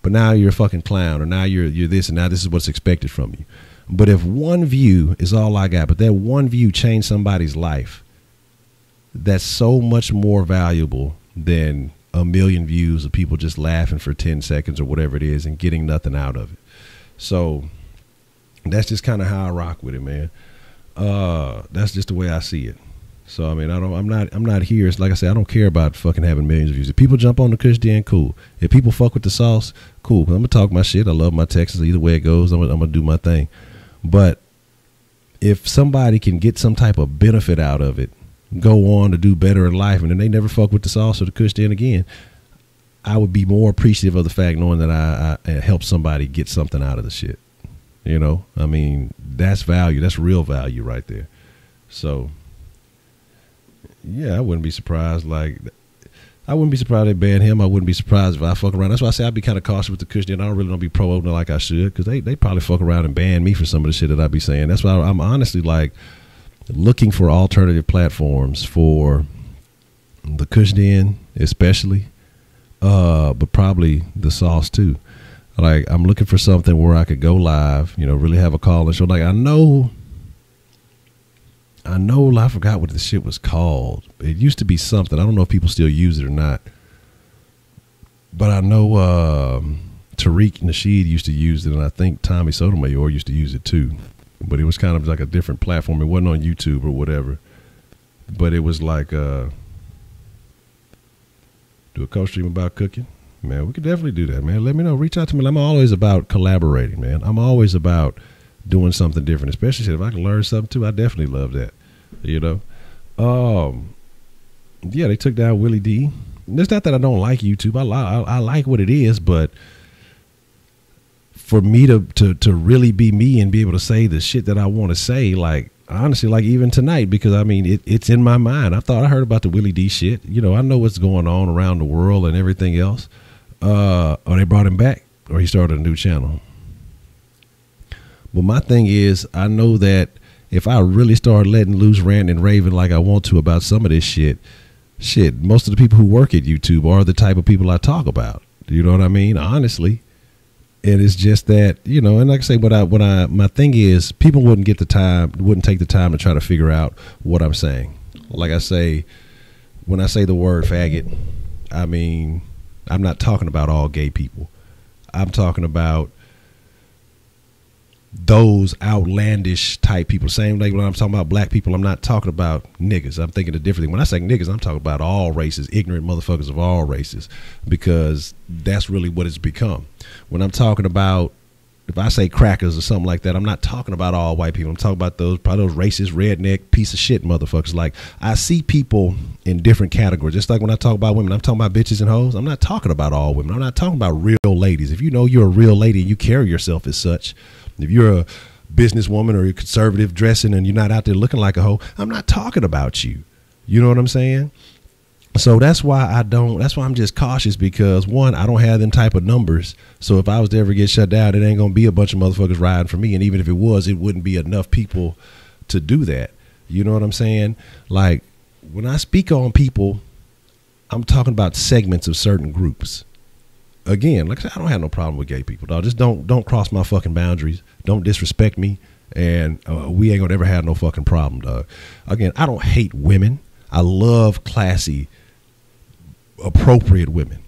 S1: But now you're a fucking clown, or now you're this, and now this is what's expected from you. But if one view is all I got, but that one view changed somebody's life, that's so much more valuable than a million views of people just laughing for 10 seconds or whatever it is and getting nothing out of it. So that's just kind of how I rock with it, man. That's just the way I see it. So I mean, I'm not here. It's like I said, I don't care about fucking having millions of views. If people jump on the Kush Den, cool. If people fuck with the sauce, cool. I'm gonna talk my shit. I love my Texas. Either way it goes, I'm gonna do my thing. But if somebody can get some type of benefit out of it, go on to do better in life, and then they never fuck with the sauce or the Kush Den again, I would be more appreciative of the fact knowing that I helped somebody get something out of the shit. You know, I mean, that's value. That's real value right there. So, yeah, I wouldn't be surprised. Like, I wouldn't be surprised they ban him. I wouldn't be surprised if I fuck around. That's why I say I'd be kind of cautious with the Kush Den. I don't really be promoting it like I should, because they probably fuck around and ban me for some of the shit that I be saying. That's why I'm honestly like looking for alternative platforms for the Kush Den, especially, but probably the sauce too. Like, I'm looking for something where I could go live, you know, really have a call and show. Like, I know, I forgot what the shit was called. It used to be something. I don't know if people still use it or not. But I know Tariq Nasheed used to use it, and I think Tommy Sotomayor used to use it too. But it was kind of like a different platform. It wasn't on YouTube or whatever. But it was like, do a co-stream about cooking. Man, we could definitely do that, man. Let me know. Reach out to me. I'm always about collaborating, man. I'm always about doing something different, especially if I can learn something too. I definitely love that, you know. Yeah, they took down Willie D. It's not that I don't like YouTube. I like what it is, but for me to really be me and be able to say the shit that I want to say, like, honestly, like even tonight, because I mean, it's in my mind. I thought I heard about the Willie D shit. You know, I know what's going on around the world and everything else. Or they brought him back, or he started a new channel. But my thing is, I know that if I really start letting loose, ranting and raving like I want to about some of this shit, most of the people who work at YouTube are the type of people I talk about. You know what I mean? Honestly. And it's just that, you know, and like I say, my thing is, people wouldn't take the time to try to figure out what I'm saying. Like I say, when I say the word faggot, I mean, I'm not talking about all gay people. I'm talking about those outlandish type people. Same like when I'm talking about black people, I'm not talking about niggas. I'm thinking a different thing. When I say niggas, I'm talking about all races, ignorant motherfuckers of all races, because that's really what it's become. When I'm talking about, if I say crackers or something like that, I'm not talking about all white people. I'm talking about those racist, redneck, piece of shit motherfuckers. Like, I see people in different categories. Just like when I talk about women, I'm talking about bitches and hoes. I'm not talking about all women. I'm not talking about real ladies. If you know you're a real lady and you carry yourself as such, if you're a businesswoman or you're conservative dressing and you're not out there looking like a hoe, I'm not talking about you. You know what I'm saying? So that's why I'm just cautious, because one, I don't have them type of numbers. So if I was to ever get shut down, it ain't going to be a bunch of motherfuckers riding for me. And even if it was, it wouldn't be enough people to do that. You know what I'm saying? Like, when I speak on people, I'm talking about segments of certain groups. Again, like I said, I don't have no problem with gay people, dog. Just don't cross my fucking boundaries. Don't disrespect me. And we ain't going to ever have no fucking problem, dog. Again, I don't hate women. I love classy, appropriate women.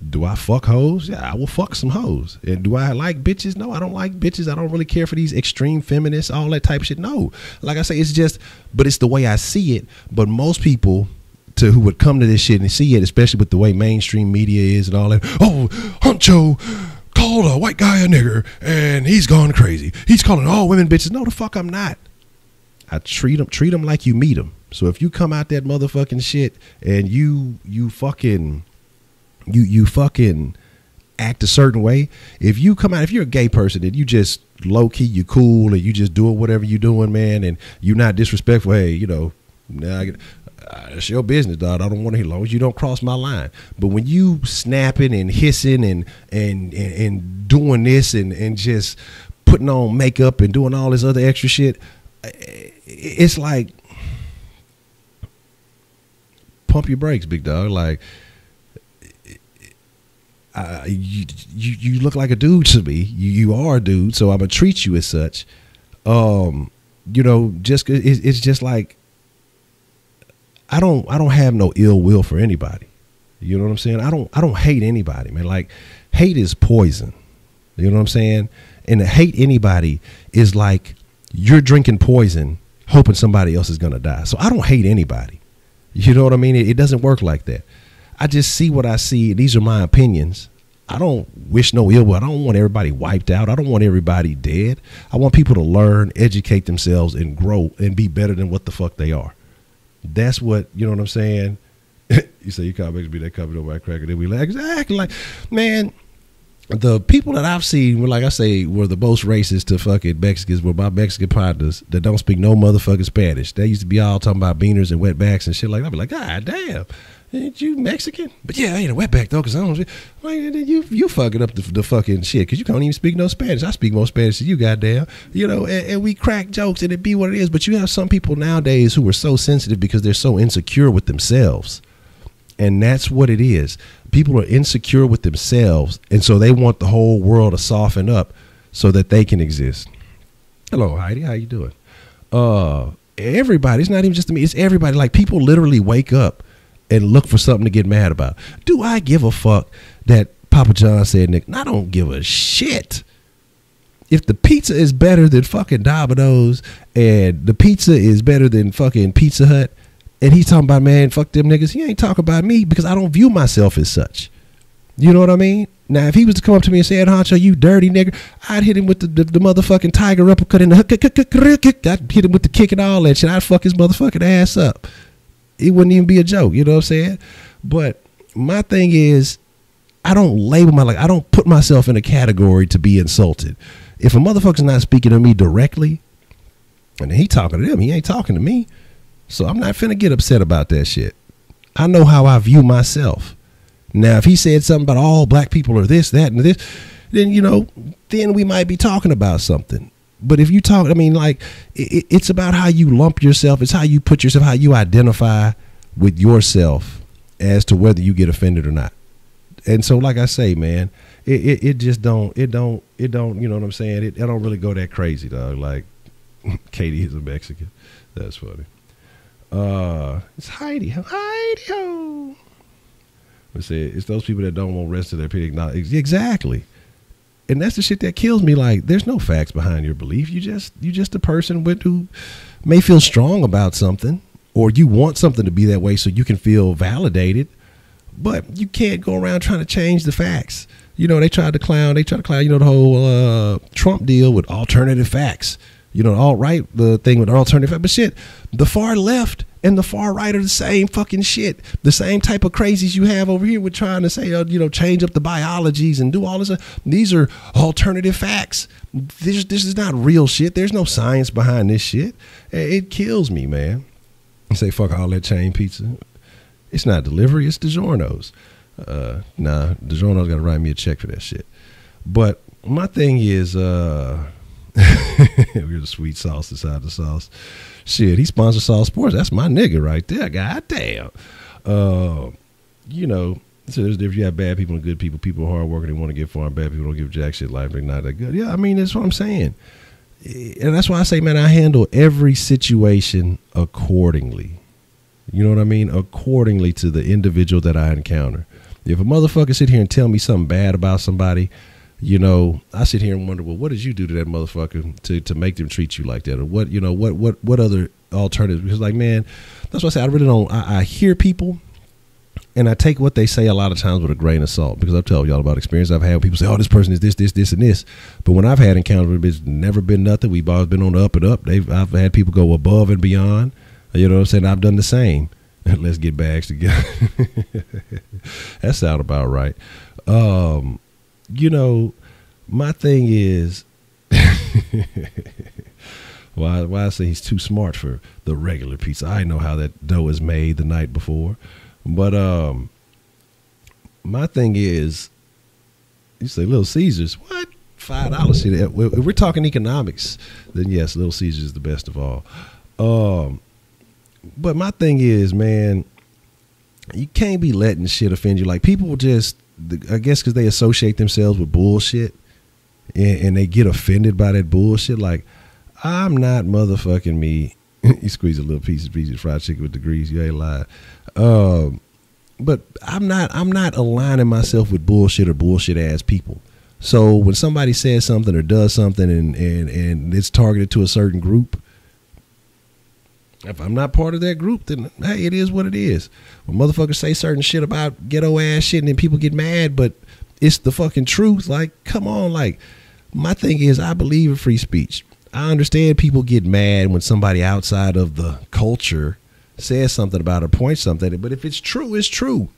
S1: Do I fuck hoes? Yeah, I will fuck some hoes. And do I like bitches? No, I don't like bitches. I don't really care for these extreme feminists, all that type of shit. No, like I say, it's just, but it's the way I see it. But most people who would come to this shit and see it, especially with the way mainstream media is and all that. Oh, Honcho called a white guy a nigger and he's gone crazy. He's calling all women bitches. No, the fuck I'm not. I treat them like you meet them. So if you come out that motherfucking shit and you fucking act a certain way, if you come out, if you're a gay person and you just low key, you cool, and you just doing whatever you doing, man, and you're not disrespectful, hey, you know, it's your business, dog. I don't want to hear, as long as you don't cross my line. But when you snapping and hissing and doing this and just putting on makeup and doing all this other extra shit, it's like, pump your brakes, big dog. Like, you look like a dude to me. You are a dude, so I'm gonna treat you as such. You know, it's just like, I don't have no ill will for anybody. You know what I'm saying? I don't hate anybody, man. Like, hate is poison. You know what I'm saying? And to hate anybody is like you're drinking poison hoping somebody else is going to die. So I don't hate anybody. You know what I mean? It doesn't work like that. I just see what I see. These are my opinions. I don't wish no ill will. I don't want everybody wiped out. I don't want everybody dead. I want people to learn, educate themselves, and grow and be better than what the fuck they are. That's what, you know what I'm saying? You say you can't make me that covered over my cracker. Then we like, exactly. Like, man, the people that I've seen, like I say, were the most racist to fucking Mexicans were my Mexican partners that don't speak no motherfucking Spanish. They used to be all talking about beaners and wetbacks and shit like that. I'd be like, God damn. Ain't you Mexican? But yeah, I ain't a wetback though, because I don't. Like, you fucking up the fucking shit, because you can't even speak no Spanish. I speak more Spanish than you, goddamn. You know, and we crack jokes and it be what it is. But you have some people nowadays who are so sensitive because they're so insecure with themselves, and that's what it is. People are insecure with themselves, and so they want the whole world to soften up so that they can exist. Hello, Heidi, how you doing? Everybody. It's not even just me. It's everybody. Like, people literally wake up and look for something to get mad about. Do I give a fuck that Papa John said, Nick? I don't give a shit. If the pizza is better than fucking Domino's and the pizza is better than fucking Pizza Hut, and he's talking about, man, fuck them niggas, he ain't talking about me, because I don't view myself as such. You know what I mean? Now, if he was to come up to me and say, Honcho, you dirty nigga, I'd hit him with the motherfucking tiger uppercut in the I'd hit him with the kick and all that shit. I'd fuck his motherfucking ass up. It wouldn't even be a joke, you know what I'm saying? But my thing is, I don't label I don't put myself in a category to be insulted. If a motherfucker's not speaking to me directly, and he talking to them, he ain't talking to me. So I'm not finna get upset about that shit. I know how I view myself. Now, if he said something about all black people are this, that, and this, then, you know, then we might be talking about something. But if you talk, I mean, like, it's about how you lump yourself. It's how you put yourself, how you identify with yourself as to whether you get offended or not. And so, like I say, man, it just don't, you know what I'm saying? It don't really go that crazy, dog. Like, Katie is a Mexican. That's funny. It's Heidi. Heidi-ho. Let's say it's those people that don't want rest of their opinion. Exactly. And that's the shit that kills me. Like, there's no facts behind your belief. You just a person who may feel strong about something, or you want something to be that way so you can feel validated, but you can't go around trying to change the facts. You know, they try to clown, you know, the whole Trump deal with alternative facts. You know, alt-right, the thing with alternative facts. But shit, the far left and the far right are the same fucking shit. The same type of crazies you have over here with trying to say, you know, change up the biologies and do all this. These are alternative facts. This is not real shit. There's no science behind this shit. It kills me, man. You say, fuck all that chain pizza. It's not delivery. It's DiGiorno's. Nah, DiGiorno's got to write me a check for that shit. But my thing is, we're the sweet sauce inside the sauce. Shit, he sponsors Sauce Sports. That's my nigga right there. God damn. You know, so there's if you have bad people and good people. People are hard working, they want to get far, and bad people don't give jack shit. Life they're not that good. Yeah, I mean, that's what I'm saying. And that's why I say, man, I handle every situation accordingly. You know what I mean? Accordingly to the individual that I encounter. If a motherfucker sit here and tell me something bad about somebody, you know, I sit here and wonder, well, what did you do to that motherfucker to make them treat you like that? Or what, you know, what other alternatives? Because, like, man, that's what I say. I really don't, I hear people and I take what they say a lot of times with a grain of salt, because I've told y'all about experience I've had when people say, oh, this person is this, and this. But when I've had encounters, it's never been nothing. We've always been on the up and up. I've had people go above and beyond. You know what I'm saying? I've done the same. Let's get bags together. That sound about right. You know, my thing is, why I say he's too smart for the regular pizza. I know how that dough is made the night before. But my thing is, you say Little Caesars, what? $5 shit. If we're talking economics, then yes, Little Caesars is the best of all. But my thing is, man, you can't be letting shit offend you. Like, people just, I guess because they associate themselves with bullshit and they get offended by that bullshit. Like, I'm not motherfucking me. You squeeze a little piece of fried chicken with the grease. You ain't lying. But I'm not aligning myself with bullshit or bullshit ass people. So when somebody says something or does something and it's targeted to a certain group, if I'm not part of that group, then hey, it is what it is. When motherfuckers say certain shit about ghetto ass shit and then people get mad, but it's the fucking truth. Like, come on. Like, my thing is, I believe in free speech. I understand people get mad when somebody outside of the culture says something about it or points something, but if it's true, it's true.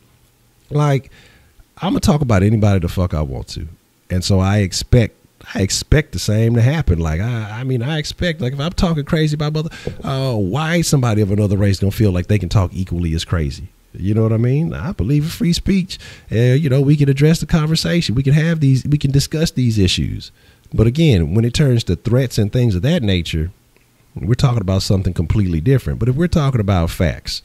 S1: Like, I'm gonna talk about anybody the fuck I want to, and so I expect the same to happen. Like, I mean, I expect, like, if I'm talking crazy about why somebody of another race gonna feel like they can talk equally as crazy? You know what I mean? I believe in free speech. You know, we can address the conversation. We can discuss these issues. But again, when it turns to threats and things of that nature, we're talking about something completely different. But if we're talking about facts,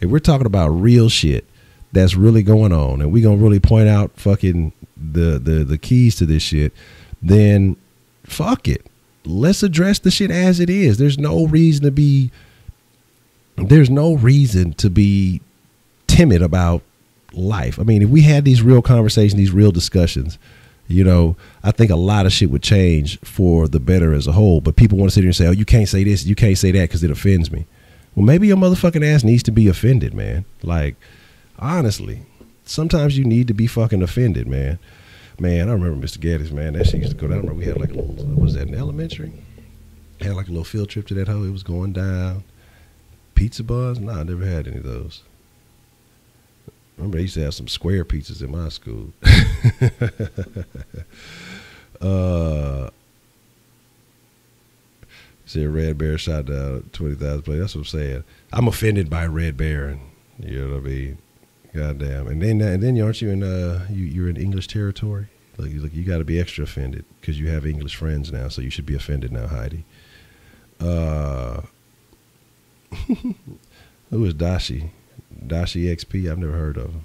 S1: if we're talking about real shit that's really going on, and we're going to really point out fucking the keys to this shit, then fuck it. Let's address the shit as it is. There's no reason to be timid about life. I mean, if we had these real conversations, these real discussions, you know, I think a lot of shit would change for the better as a whole. But people want to sit here and say, oh, you can't say this, you can't say that because it offends me. Well, maybe your motherfucking ass needs to be offended, man. Like, honestly, sometimes you need to be fucking offended, man. Man, I remember Mr. Gaddis, man. That shit used to go down. I remember we had like a little, what was that, in elementary? Had like a little field trip to that hoe. It was going down. Pizza buns? Nah, I never had any of those. I remember they used to have some square pizzas in my school. Said Red Bear shot down 20,000 plays. That's what I'm saying. I'm offended by Red Bear, and you know what I mean. Goddamn. And then aren't you in you're in English territory? Like you got to be extra offended because you have English friends now, so you should be offended now, Heidi. Who is Dashi? Dashi XP? I've never heard of him.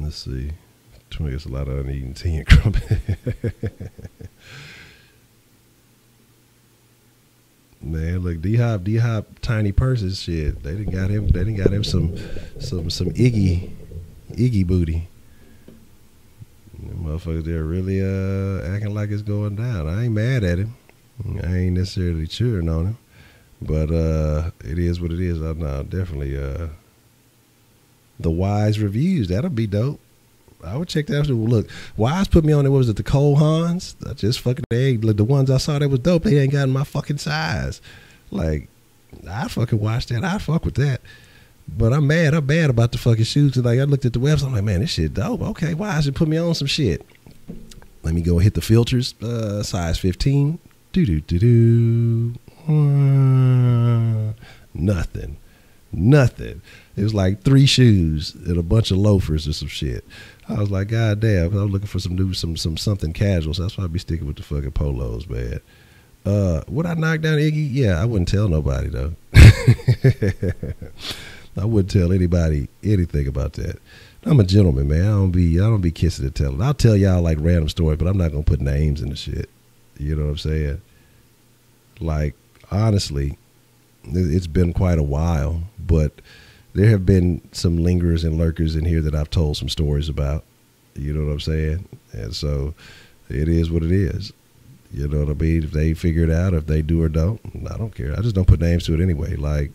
S1: Let's see. 20 gets a lot of uneaten tea and crumpet. Man, look, D-Hop, tiny purses, shit. They didn't got him some Iggy booty. Motherfuckers, they're really acting like it's going down. I ain't mad at him. I ain't necessarily cheering on him, but it is what it is. No, definitely the Wise reviews. That'll be dope. I would check that out. Look, Wise put me on it. What was it? The Cole Hans? I just fucking the ones I saw that was dope. They ain't got my fucking size. Like, I fucking watched that. I fuck with that. But I'm bad about the fucking shoes. Like, I looked at the website. I'm like, man, this shit dope. Okay, Wise should put me on some shit. Let me go hit the filters. Size 15. Nothing. It was like 3 shoes and a bunch of loafers or some shit. I was like, God damn. I was looking for something casual. So that's why I be sticking with the fucking polos, man. Would I knock down Iggy? Yeah, I wouldn't tell nobody though. I wouldn't tell anybody anything about that. I'm a gentleman, man. I don't be kissing and telling. I'll tell y'all like random stories, but I'm not gonna put names in the shit. You know what I'm saying? Like, honestly, it's been quite a while, but there have been some lingerers and lurkers in here that I've told some stories about. You know what I'm saying? And so it is what it is. You know what I mean? If they figure it out, if they do or don't, I don't care. I just don't put names to it anyway. Like,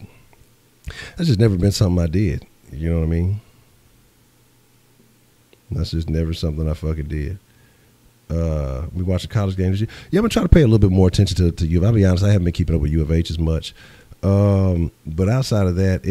S1: that's just never been something I did. You know what I mean? That's just never something I fucking did. We watched the college games. Yeah, I'm gonna try to pay a little bit more attention to U of. I'll be honest, I haven't been keeping up with U of H as much. But outside of that,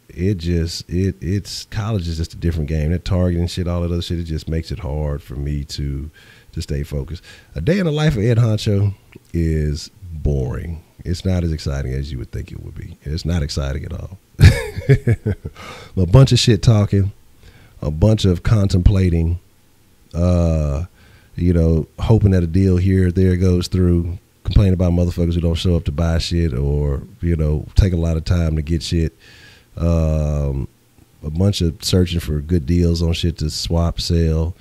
S1: it's college is just a different game. That Target and shit, all that other shit, it just makes it hard for me to stay focused. A day in the life of Ed Honcho is boring. It's not as exciting as you would think it would be. It's not exciting at all. A bunch of shit talking, a bunch of contemplating, hoping that a deal here or there goes through, complaining about motherfuckers who don't show up to buy shit or, take a lot of time to get shit. A bunch of searching for good deals on shit to swap, sell.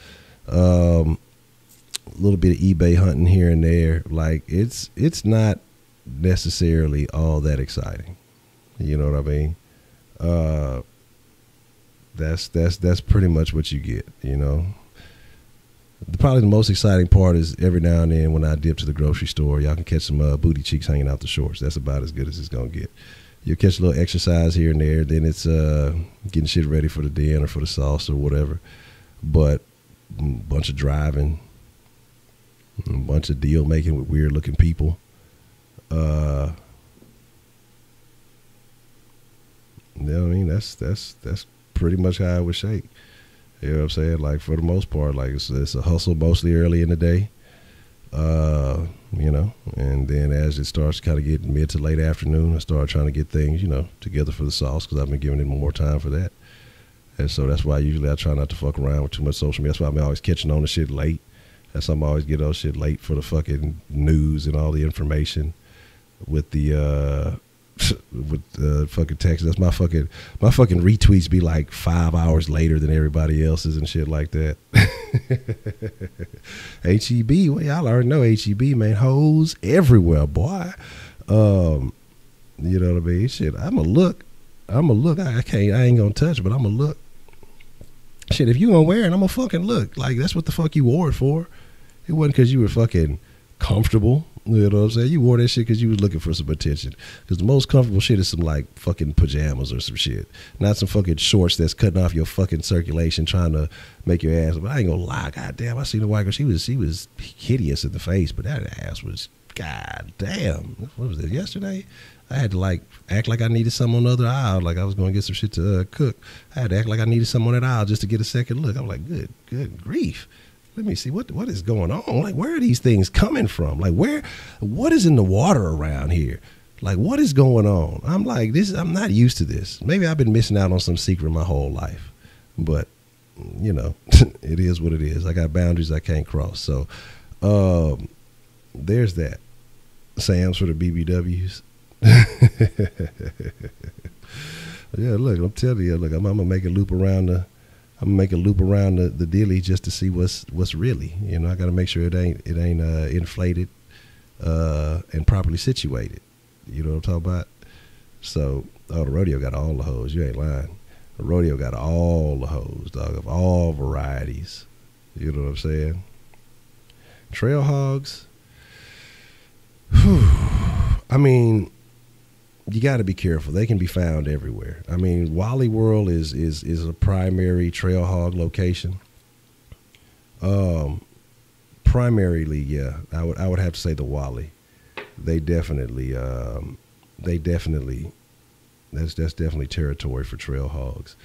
S1: a little bit of eBay hunting here and there. Like it's not necessarily all that exciting. You know what I mean? That's pretty much what you get. You know. Probably the most exciting part is every now and then when I dip to the grocery store, y'all can catch some booty cheeks hanging out the shorts. That's about as good as it's gonna get. You'll catch a little exercise here and there. Then it's getting shit ready for the den or for the sauce or whatever. But a bunch of driving, a bunch of deal making with weird looking people. You know what I mean? That's pretty much how it would shake. You know what I'm saying? Like for the most part, like it's a hustle mostly early in the day. You know, and then as it starts kind of getting mid to late afternoon, I start trying to get things, you know, together for the sauce because I've been giving it more time for that. And so that's why usually I try not to fuck around with too much social media. That's why I'm always catching on the shit late. That's why I'm always getting on shit late for the fucking news and all the information with the fucking text. That's my fucking retweets be like 5 hours later than everybody else's and shit like that. HEB, well, y'all already know HEB, man. Hoes everywhere, boy. You know what I mean? Shit, I'ma look. I ain't gonna touch, but I'ma look. Shit, if you gonna wear it, I'ma fucking look. Like that's what the fuck you wore it for. It wasn't because you were fucking comfortable. You know what I'm saying? You wore that shit because you was looking for some attention. Because the most comfortable shit is some like fucking pajamas or some shit. Not some fucking shorts that's cutting off your fucking circulation trying to make your ass. But I ain't gonna lie, goddamn, I seen a white girl. She was hideous in the face, but that ass was goddamn. What was it, yesterday? I had to like act like I needed something on the other aisle, like I was gonna get some shit to cook. I had to act like I needed something on that aisle just to get a second look. I'm like, good grief. Let me see what is going on. Like, where are these things coming from? Like, what is in the water around here? Like, what is going on? I'm like, I'm not used to this. Maybe I've been missing out on some secret my whole life, but you know, it is what it is. I got boundaries I can't cross. So, there's that. Sam's for the BBWs. Yeah, look, I'm telling you, look, I'm gonna make a loop around the dilly just to see what's really. You know, I got to make sure it ain't inflated and properly situated. You know what I'm talking about? So, the rodeo got all the hoes. You ain't lying. The rodeo got all the hoes, dog, of all varieties. You know what I'm saying? Trail hogs. Whew, I mean, you got to be careful. They can be found everywhere. I mean, Wally World is a primary trail hog location. Primarily, yeah, I would have to say the Wally. That's definitely territory for trail hogs.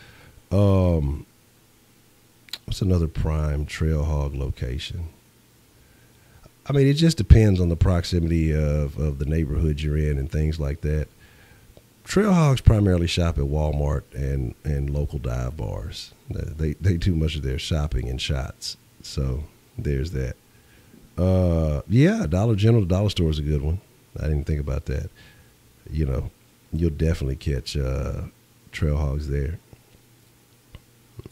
S1: What's another prime trail hog location? I mean, it just depends on the proximity of the neighborhood you're in and things like that. Trail hogs primarily shop at Walmart and local dive bars. They do much of their shopping in shots. So there's that. Yeah, Dollar General, the dollar store is a good one. I didn't think about that. You know, you'll definitely catch trail hogs there.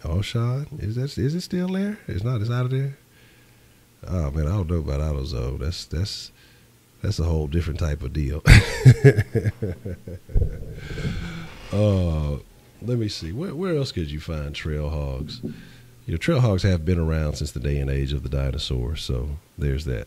S1: Oh, Sean, is it still there? It's not. It's out of there. Oh man, I don't know about AutoZone. That's a whole different type of deal. Let me see. Where else could you find trail hogs? You know, trail hogs have been around since the day and age of the dinosaurs, so there's that.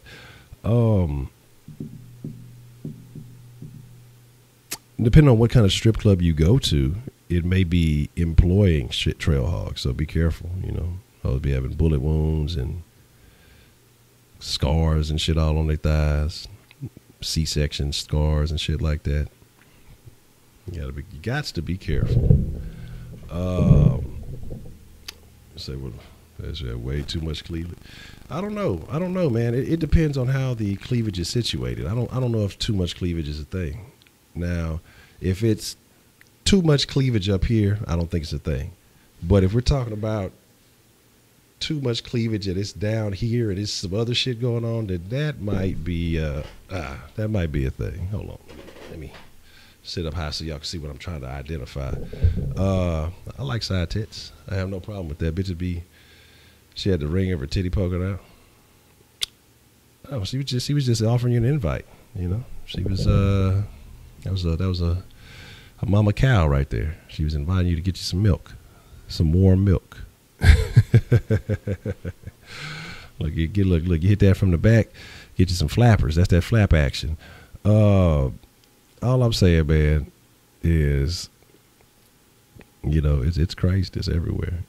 S1: Depending on what kind of strip club you go to, it may be employing trail hogs, so be careful. You know, they'll be having bullet wounds and scars and shit all on their thighs. C-section scars and shit like that. You got to be careful. Say what? There's way too much cleavage. I don't know, man. It depends on how the cleavage is situated. I don't know if too much cleavage is a thing. Now, if it's too much cleavage up here, I don't think it's a thing. But if we're talking about too much cleavage and it's down here and there's some other shit going on, then that might be a thing. Hold on, let me sit up high so y'all can see what I'm trying to identify. I like side tits. I have no problem with that. Bitch, she had the ring of her titty poking out. Oh, she was just offering you an invite. You know, she was that was a mama cow right there. She was inviting you to get you some milk, some warm milk. Look, you hit that from the back, get you some flappers. That's that flap action. All I'm saying, man, is, you know, it's Christ that's everywhere.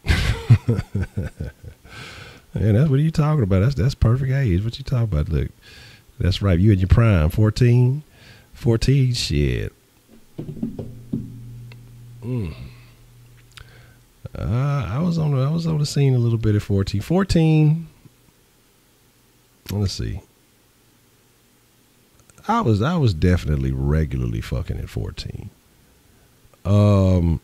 S1: And that's what are you talking about? That's perfect age. What you talking about? Look, that's right. You in your prime, 14 shit. I was on the scene a little bit at 14. 14. Let's see. I was definitely regularly fucking at 14. I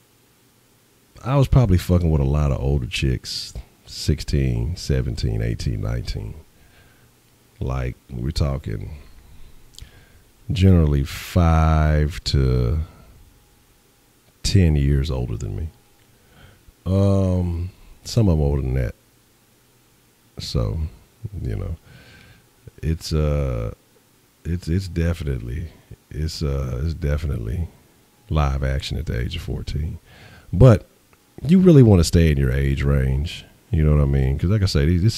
S1: was probably fucking with a lot of older chicks, 16, 17, 18, 19. Like, we're talking generally 5 to 10 years older than me. Some of them older than that. So, you know, it's definitely live action at the age of 14. But you really want to stay in your age range. You know what I mean? Because like I say, it's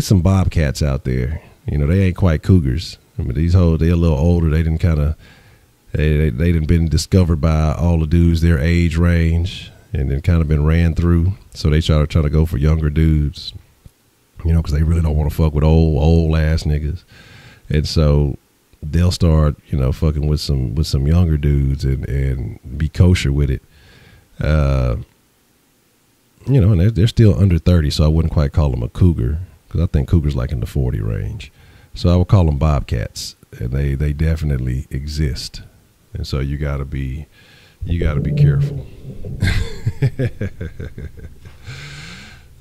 S1: some bobcats out there. You know, they ain't quite cougars. I mean, these hoes, they're a little older. They didn't they didn't been discovered by all the dudes their age range, and then kind of been ran through. So they try to go for younger dudes. You know, because they really don't want to fuck with old ass niggas, and so they'll start, you know, fucking with some younger dudes and be kosher with it. You know, and they're still under 30, so I wouldn't quite call them a cougar, because I think cougars like in the 40 range. So I would call them bobcats, and they definitely exist. And so you gotta be careful.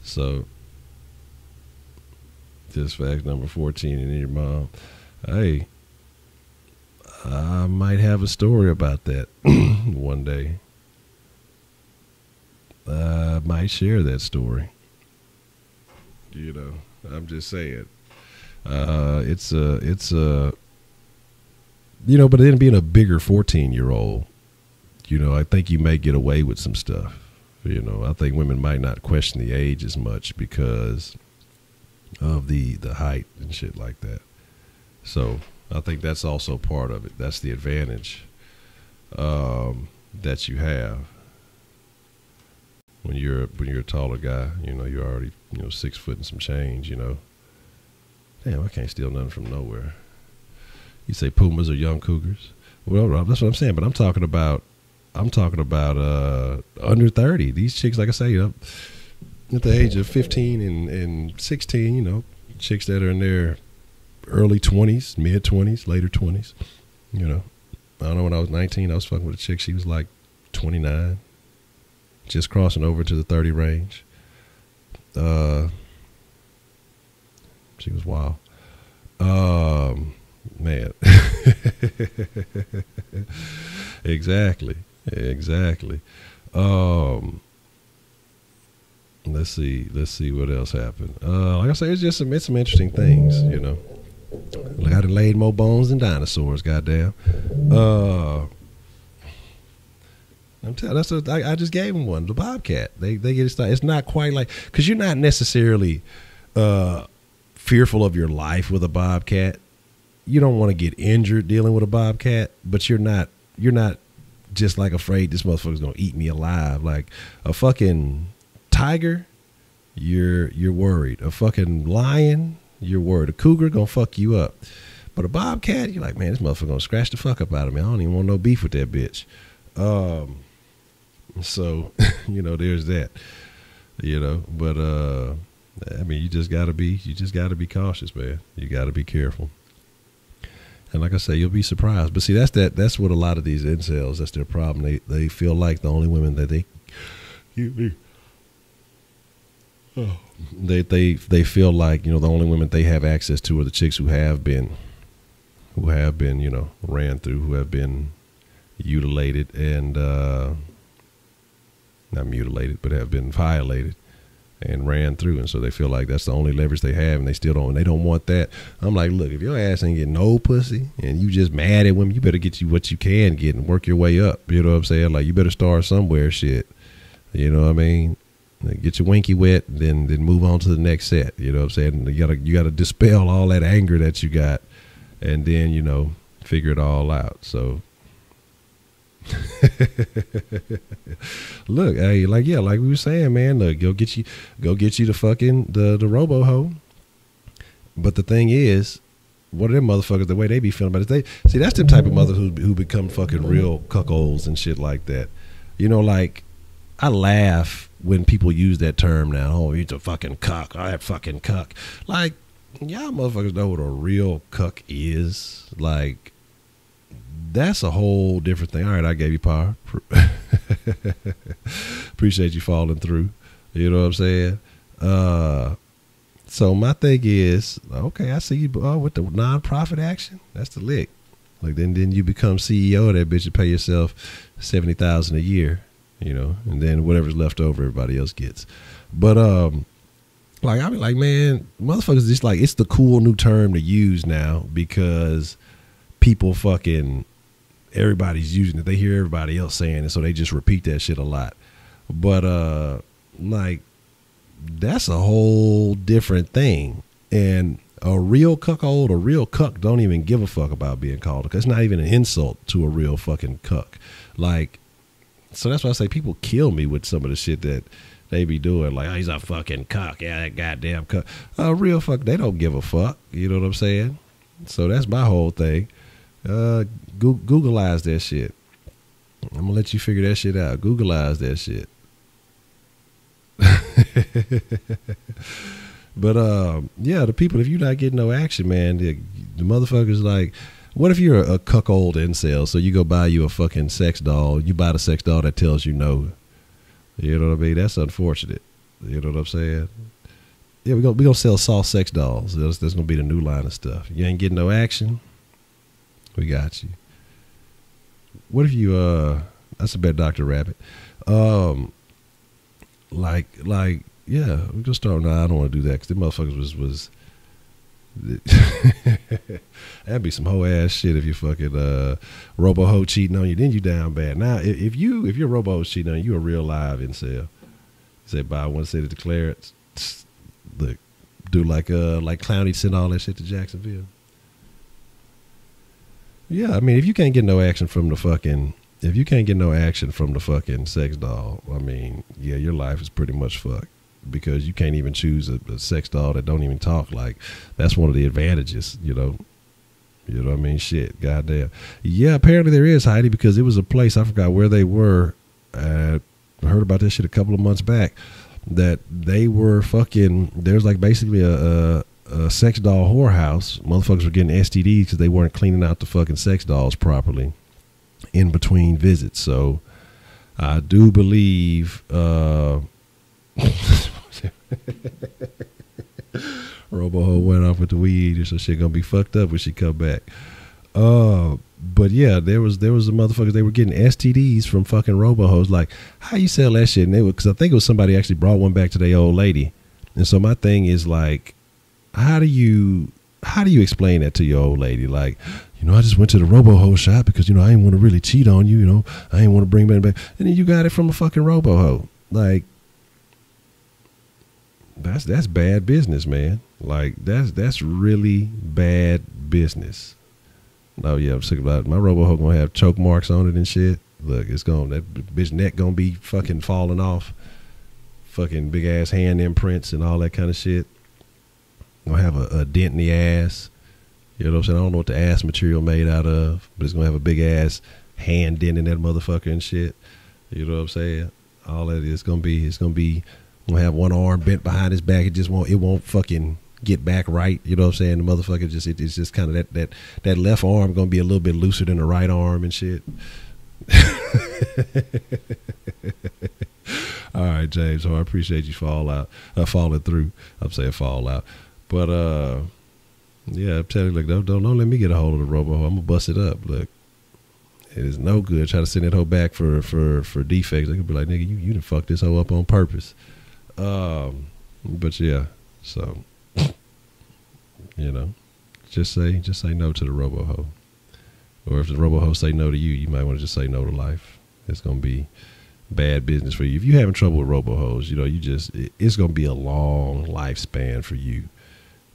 S1: So just fact number 14, and your mom. Hey, I might have a story about that one day. I might share that story. You know, I'm just saying. It's you know, but then being a bigger 14-year-old, you know, I think you may get away with some stuff. You know, I think women might not question the age as much because of the height and shit like that. So I think that's also part of it. That's the advantage that you have when you're a taller guy. You know, you're already, you know, 6 foot and some change. You know, damn, I can't steal nothing from nowhere. You say pumas are young cougars? Well, that's what I'm saying. But I'm talking about under 30. These chicks, like I say, you know, at the age of 15 and 16, you know, chicks that are in their early 20s, mid 20s, later 20s. You know, I don't know, when I was 19, I was fucking with a chick. She was like 29, just crossing over to the 30 range. She was wild. Man. Exactly. Let's see what else happened. Like I say, it's just some interesting things, you know. Like, I done laid more bones than dinosaurs, goddamn. I'm telling. That's what I just gave him one. The bobcat. They get it started. It's not quite like, because you're not necessarily fearful of your life with a bobcat. You don't want to get injured dealing with a bobcat, but you're not just like afraid this motherfucker's gonna eat me alive. Like a fucking tiger, you're worried. A fucking lion, you're worried. A cougar gonna fuck you up. But a bobcat, you're like, man, this motherfucker gonna scratch the fuck up out of me. I don't even want no beef with that bitch. So, you know, there's that. You know, but I mean, you just gotta be cautious, man. You gotta be careful. And like I say, you'll be surprised. But see, that's what a lot of these incels, that's their problem. They feel like the only women that they feel like, you know, the only women they have access to are the chicks who have been, you know, ran through, who have been mutilated and not mutilated, but have been violated and ran through, and so they feel like that's the only leverage they have, and they still don't. And they don't want that. I'm like, look, if your ass ain't getting no pussy, and you just mad at women, you better get you what you can get and work your way up. You know what I'm saying? Like, you better start somewhere. Shit. You know what I mean? Like, get your winky wet, then move on to the next set. You know what I'm saying? You gotta dispel all that anger that you got, and then, you know, figure it all out. So. Look, hey, like we were saying, man, look, go get you the fucking the robo hoe. But the thing is, what are them motherfuckers, the way they be feeling about it, they see, that's the type of mother who become fucking real cuckolds and shit like that. You know, like, I laugh when people use that term now. Oh, he's a fucking cuck. I fucking cuck. Like, y'all motherfuckers know what a real cuck is. Like, that's a whole different thing. All right, I gave you power. Appreciate you falling through. You know what I'm saying? So my thing is, okay, I see you with the nonprofit action. That's the lick. Like, then you become CEO of that bitch and pay yourself $70,000 a year. You know, and then whatever's left over, everybody else gets. But like, I be like, man, motherfuckers just like, it's the cool new term to use now because people fucking. Everybody's using it. They hear everybody else saying it, so they just repeat that shit a lot. But like, that's a whole different thing. And a real cuckold, a real cuck, don't even give a fuck about being called. Because it's not even an insult to a real fucking cuck. Like, so that's why I say people kill me with some of the shit that they be doing. Like, oh, he's a fucking cuck. Yeah, that goddamn cuck. A real fuck, they don't give a fuck. You know what I'm saying? So that's my whole thing. Googleize that shit. I'm gonna let you figure that shit out. Googleize that shit. But yeah, the people, if you're not getting no action, man, the motherfuckers, like, what if you're a cuckold incel? So you go buy you a fucking sex doll. You buy the sex doll that tells you no. You know what I mean? That's unfortunate. You know what I'm saying? Yeah, we gonna sell soft sex dolls. That's gonna be the new line of stuff. You ain't getting no action. We got you. What if you that's a bad Dr. Rabbit. Like yeah, we're gonna start. No, I don't want to do that because the motherfuckers was that'd be some hoe ass shit if you fucking robo hoe cheating on you, then you down bad. Now if your robo hoe cheating on you, you a real live incel. Say buy one, say to declare it. Look, do like Clowney sent all that shit to Jacksonville. Yeah, I mean, if you can't get no action from the fucking sex doll, I mean, yeah, your life is pretty much fucked because you can't even choose a sex doll that don't even talk. Like, that's one of the advantages, you know. You know what I mean? Shit, goddamn. Yeah, apparently there is, Heidi, because it was a place, I forgot where they were. I heard about this shit a couple of months back, that they were fucking, there's like basically a sex doll whorehouse. Motherfuckers were getting STDs because they weren't cleaning out the fucking sex dolls properly in between visits. So I do believe Robo-Ho went off with the weed, so she gonna be fucked up when she come back. But yeah, there was a motherfuckers, they were getting STDs from fucking Robo-Hos. Like, how you sell that shit? And they because I think it was somebody actually brought one back to their old lady. And so my thing is like, how do you explain that to your old lady? Like, you know, I just went to the Robo-Ho shop because, you know, I didn't want to really cheat on you, you know. I didn't want to bring back. And then you got it from a fucking Robo-Ho. Like, that's bad business, man. Like, that's really bad business. Oh yeah, I'm sick about it. My Robo-Ho gonna have choke marks on it and shit. Look, that bitch neck gonna be fucking falling off. Fucking big ass hand imprints and all that kind of shit. Gonna have a dent in the ass. You know what I'm saying? I don't know what the ass material made out of, but it's gonna have a big ass hand dent in that motherfucker and shit. You know what I'm saying? All that is gonna gonna have one arm bent behind his back. It won't fucking get back right. You know what I'm saying? The motherfucker it's just kind of that left arm gonna be a little bit looser than the right arm and shit. All right, James. So I appreciate you falling through. I'm saying fall out. But yeah, I'm telling you, look, don't let me get a hold of the Robo-Ho. I'm gonna bust it up. Look, it is no good. Try to send that hoe back for defects. They could be like, nigga, you done fucked this hoe up on purpose. But yeah, so you know, just say no to the robo-ho. Or if the robo-ho say no to you, you might want to just say no to life. It's gonna be bad business for you. If you're having trouble with robo-hos, it's gonna be a long lifespan for you.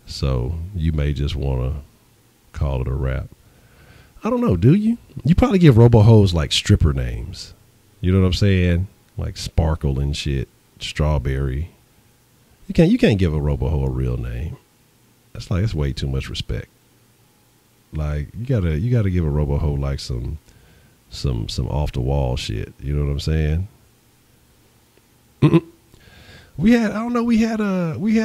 S1: So you may just want to call it a wrap. I don't know, do you? You probably give robo-hos like stripper names. You know what I'm saying? Like Sparkle and shit, Strawberry. You can't give a robo-ho a real name. That's way too much respect. Like you gotta give a robo-ho like some off the wall shit. You know what I'm saying? We had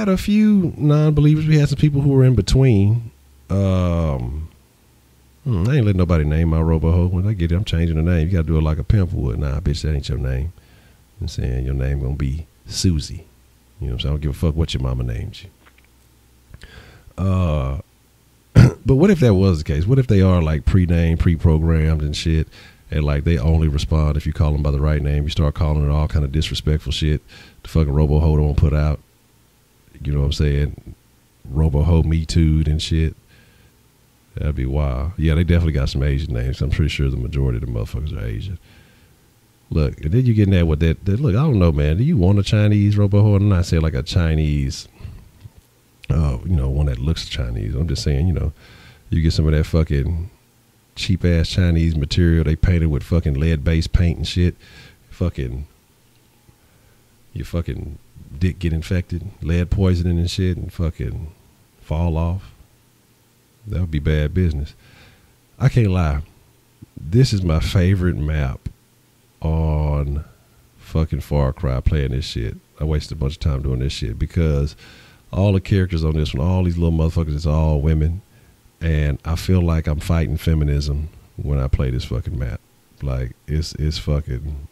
S1: a few non-believers. We had some people who were in between. I ain't letting nobody name my robo-ho. When I get it, I'm changing the name. You gotta do it like a pimp would. Nah, bitch, that ain't your name. I'm saying your name gonna be Susie. You know what I'm saying? I don't give a fuck what your mama named you. But what if that was the case? What if they are like pre-named, pre-programmed and shit, and like they only respond if you call them by the right name? You start calling it all kind of disrespectful shit. The fucking robo-ho don't put out. You know what I'm saying? Robo-ho me too'd and shit. That'd be wild. Yeah, they definitely got some Asian names. I'm pretty sure the majority of the motherfuckers are Asian. Look, and then you getting that with that. Look, I don't know, man. Do you want a Chinese robo-ho? I'm not saying like a Chinese, one that looks Chinese. I'm just saying, you get some of that fucking cheap ass Chinese material they painted with fucking lead-based paint and shit. Your fucking dick get infected, lead poisoning and shit, and fucking fall off. That would be bad business. I can't lie. This is my favorite map on fucking Far Cry, playing this shit. I wasted a bunch of time doing this shit because all the characters on this one, all these little motherfuckers, it's all women. And I feel like I'm fighting feminism when I play this fucking map. Like it's fucking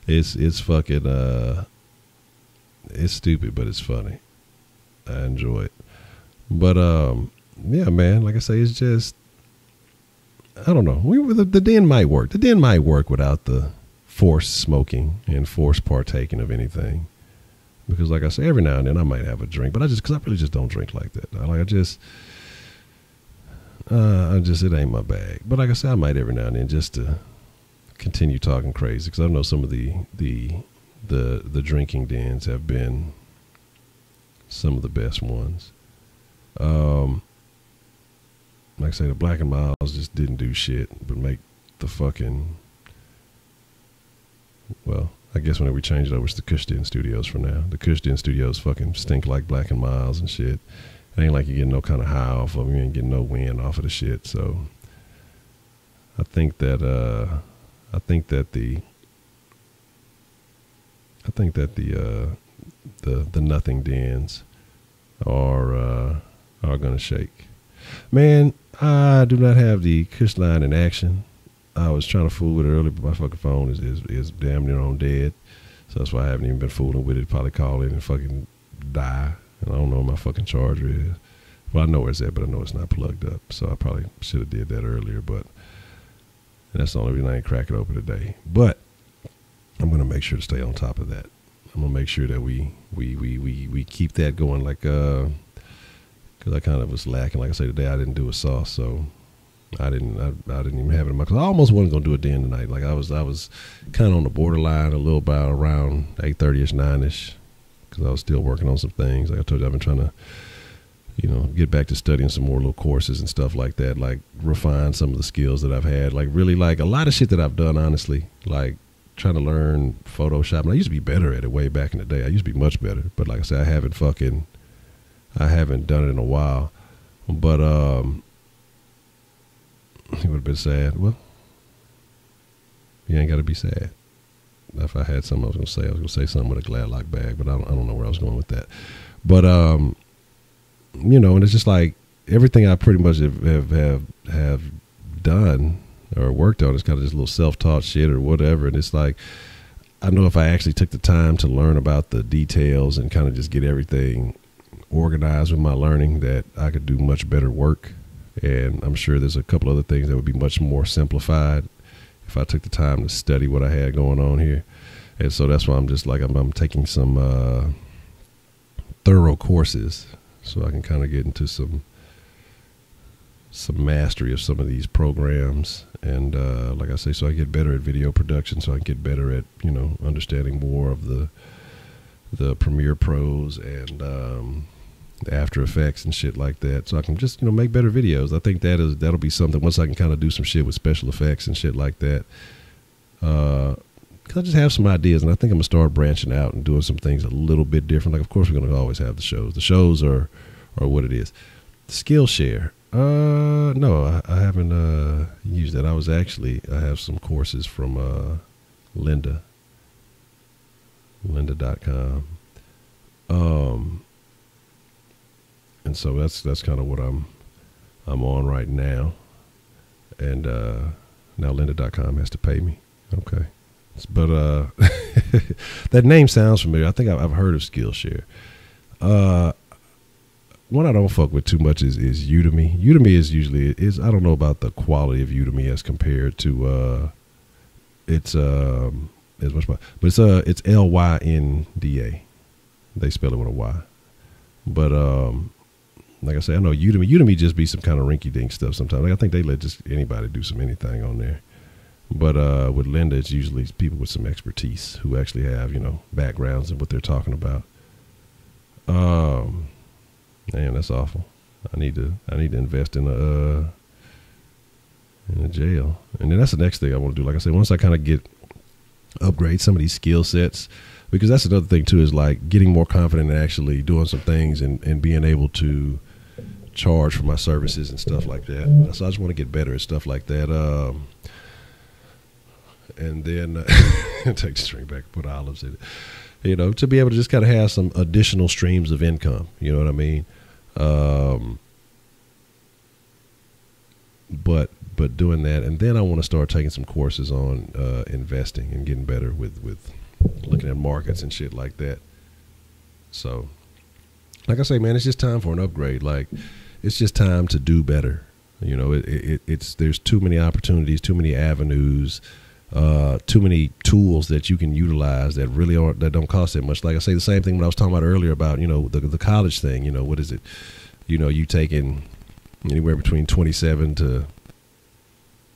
S1: it's fucking it's stupid, but it's funny. I enjoy it. But yeah, man, like I say, it's just, I don't know. The den might work. The den might work without the forced smoking and forced partaking of anything. Because like I say, every now and then I might have a drink, but because I really just don't drink like that. It ain't my bag. But like I say, I might every now and then just to continue talking crazy. Because I know some of the drinking dens have been some of the best ones. Like I say, the Black and Miles just didn't do shit but make the fucking, well, I guess whenever we change it over, it's the Kush Den Studios for now. The Kush Den Studios fucking stink like Black and Miles and shit. It ain't like you're getting no kind of high off of them. You ain't getting no wind off of the shit. So I think that the nothing dens are gonna shake. Man, I do not have the Kush line in action. I was trying to fool with it earlier, but my fucking phone is damn near on dead. So that's why I haven't even been fooling with it. Probably call in and fucking die. And I don't know where my fucking charger is. Well, I know where it's at, but I know it's not plugged up. So I probably should have did that earlier, but that's the only reason I ain't crack it open today. But I'm gonna make sure to stay on top of that. I'm gonna make sure that we keep that going, like because I kind of was lacking. Like I said, today I didn't do a sauce, so I didn't even have it in my, because I almost wasn't gonna do it then tonight. Like I was kind of on the borderline a little bit around 8:30ish, 9ish, because I was still working on some things. Like I told you, I've been trying to, get back to studying some more little courses and stuff like that, like refine some of the skills that I've had. Like really, like a lot of shit that I've done, honestly, like trying to learn Photoshop. And I used to be better at it way back in the day. I used to be much better, but like I said, I haven't done it in a while. But it would have been sad. Well, you ain't got to be sad. If I had something I was going to say something with a Gladlock bag, but I don't know where I was going with that. But and it's just like everything I pretty much have done or worked on is kind of just little self-taught shit or whatever. And it's like, I know if I actually took the time to learn about the details and kind of just get everything organized with my learning, that I could do much better work. And I'm sure there's a couple other things that would be much more simplified if I took the time to study what I had going on here. And so that's why I'm just like, I'm taking some thorough courses so I can kind of get into some mastery of some of these programs. And like I say, so I get better at video production, so I can get better at, you know, understanding more of the Premiere Pros and the After Effects and shit like that, so I can just, you know, make better videos. I think that'll be something once I can kind of do some shit with special effects and shit like that. Cause I just have some ideas, and I think I'm gonna start branching out and doing some things a little bit different. Like, of course, we're gonna always have the shows. The shows are what it is. Skillshare. No, I haven't used that. I have some courses from lynda.com. And so that's kind of what I'm on right now. And now lynda.com has to pay me. Okay. But that name sounds familiar. I think I've heard of Skillshare. One I don't fuck with too much is Udemy. Udemy is I don't know about the quality of Udemy as compared to it's much, but it's Lynda. They spell it with a Y. But like I say, I know Udemy just be some kind of rinky dink stuff sometimes. Like, I think they let just anybody do anything on there. But with Lynda, it's usually people with some expertise who actually have, you know, backgrounds in what they're talking about. Man, that's awful. I need to invest in a jail. And then that's the next thing I want to do. Like I said, once I kind of upgrade some of these skill sets, because that's another thing too, is like getting more confident in actually doing some things and being able to charge for my services and stuff like that. So I just want to get better at stuff like that. And then take the string back and put olives in it, you know, to be able to just kind of have some additional streams of income. You know what I mean? But doing that, and then I want to start taking some courses on investing and getting better with looking at markets and shit like that. So, like I say, man, it's just time for an upgrade. Like, it's just time to do better. You know, there's too many opportunities, too many avenues, too many tools that you can utilize that don't cost that much. Like I say, the same thing when I was talking about earlier about, you know, the college thing. You know, what is it? You know, you taking anywhere between 27 to,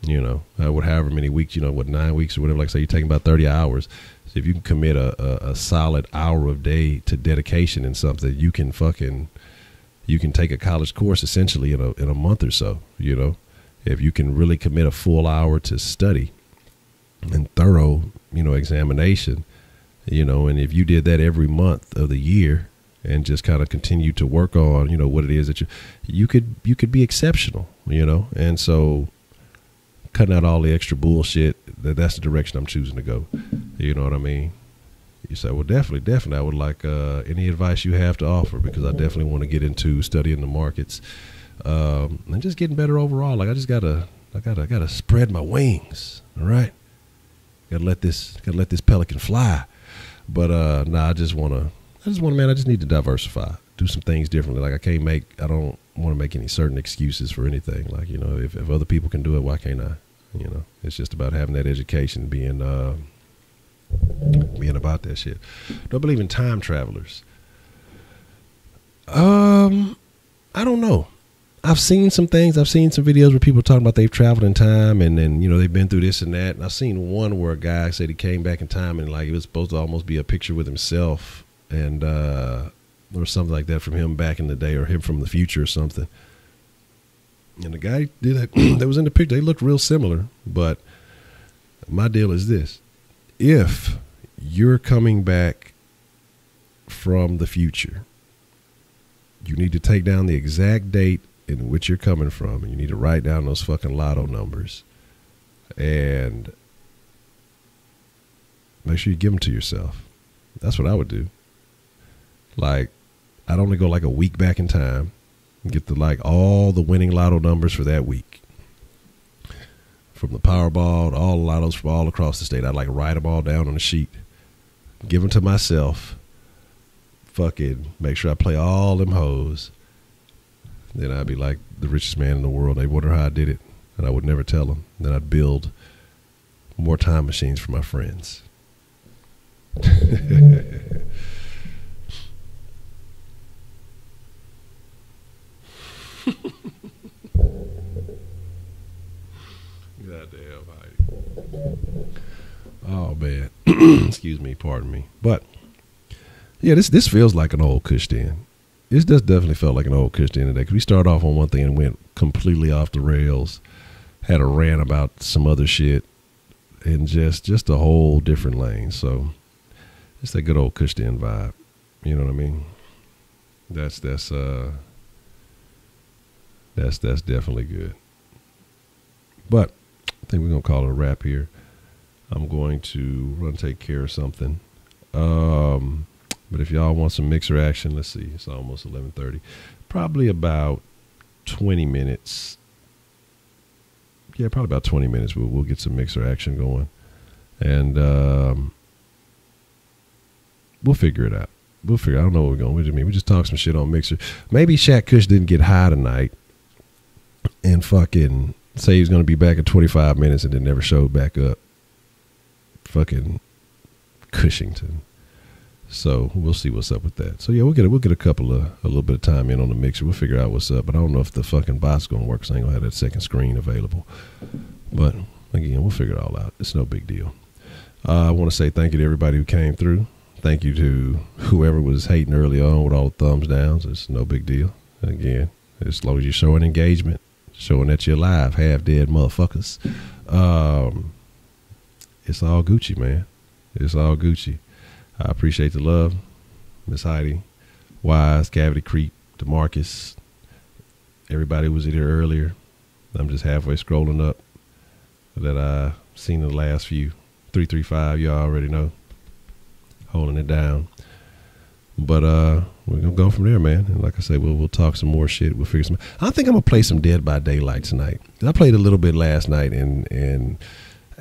S1: you know, however many weeks, you know, 9 weeks or whatever. Like I say, you're taking about 30 hours. So if you can commit a solid hour of day to dedication in something, you can take a college course essentially in a month or so. You know, if you can really commit a full hour to study and thorough, you know, examination, you know, and if you did that every month of the year and just kind of continue to work on, you know, what it is that you could be exceptional, you know. And so cutting out all the extra bullshit, that's the direction I'm choosing to go. You know what I mean? You say, well, definitely I would like any advice you have to offer, because I definitely want to get into studying the markets and just getting better overall. Like, I gotta spread my wings. All right. Gotta let this pelican fly. But I just wanna, man, I just need to diversify, do some things differently. Like, I don't want to make any certain excuses for anything. Like, you know, if other people can do it, why can't I? You know, it's just about having that education, being about that shit. Don't believe in time travelers. I don't know. I've seen some things. I've seen some videos where people are talking about they've traveled in time and then, you know, they've been through this and that. And I've seen one where a guy said he came back in time and like it was supposed to almost be a picture with himself and or something like that from him back in the day, or him from the future or something. And the guy did that that was in the picture. They looked real similar, but my deal is this: if you're coming back from the future, you need to take down the exact date in which you're coming from, and you need to write down those fucking lotto numbers and make sure you give them to yourself. That's what I would do. Like, I'd only go like a week back in time and get all the winning lotto numbers for that week. From the Powerball to all the lottos from all across the state. I'd like write them all down on a sheet, give them to myself, fucking make sure I play all them hoes. Then I'd be like the richest man in the world. They'd wonder how I did it, and I would never tell them. Then I'd build more time machines for my friends. Goddamn, oh man, excuse me, pardon me, but yeah, this feels like an old Kush den. This does definitely felt like an old Kush den today, because we started off on one thing and went completely off the rails, had a rant about some other shit, and just a whole different lane. So it's that good old Kush den vibe. You know what I mean? That's definitely good. But I think we're gonna call it a wrap here. I'm going to run take care of something. But if y'all want some mixer action, let's see. It's almost 11:30. Probably about 20 minutes. Yeah, probably about 20 minutes. We'll get some mixer action going, and we'll figure it out. I don't know what we're going. What do you mean? We just talk some shit on mixer. Maybe Shaq Kush didn't get high tonight, and fucking say he's going to be back in 25 minutes, and then never showed back up. Fucking Cushington. So we'll see what's up with that. So yeah, we'll get a little bit of time in on the mixer. We'll figure out what's up. But I don't know if the fucking bot's gonna work, so I ain't gonna have that second screen available. But again, we'll figure it all out. It's no big deal. I want to say thank you to everybody who came through. Thank you to whoever was hating early on with all the thumbs downs. It's no big deal. Again, as long as you're showing engagement, showing that you're alive, half dead motherfuckers. It's all Gucci, man. It's all Gucci. I appreciate the love. Miss Heidi, Wise, Cavity Creep, DeMarcus, everybody was in here earlier. I'm just halfway scrolling up that I seen in the last few. 335, y'all already know. Holding it down. But we're going to go from there, man. And like I said, we'll talk some more shit. We'll figure some. I think I'm going to play some Dead by Daylight tonight. I played a little bit last night, and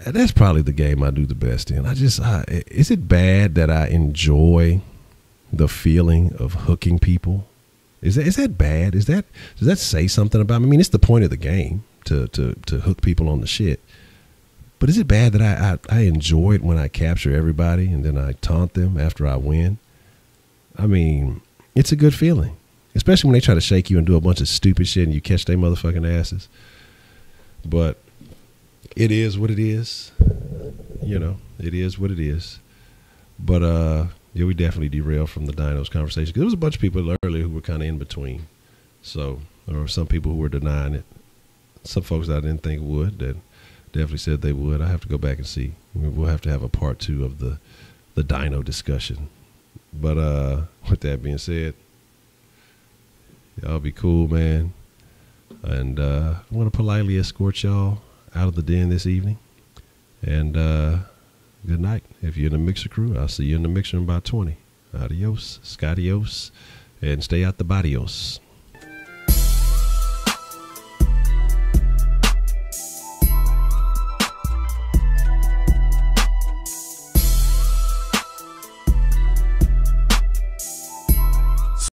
S1: that's probably the game I do the best in. Is it bad that I enjoy the feeling of hooking people? Is that bad? Does that say something about me? I mean, it's the point of the game to hook people on the shit. But is it bad that I enjoy it when I capture everybody and then I taunt them after I win? I mean, it's a good feeling, especially when they try to shake you and do a bunch of stupid shit and you catch their motherfucking asses. But it is what it is. You know, it is what it is. But yeah, we definitely derailed from the dinos conversation, because there was a bunch of people earlier who were kind of in between. So, or some people who were denying it. Some folks I didn't think would, that definitely said they would. I have to go back and see. We'll have to have a part 2 of the dino discussion. But with that being said, y'all be cool, man. And I want to politely escort y'all out of the den this evening. And good night. If you're in the mixer crew, I'll see you in the mixer in about 20. Adios, Scottios, and stay out the badios.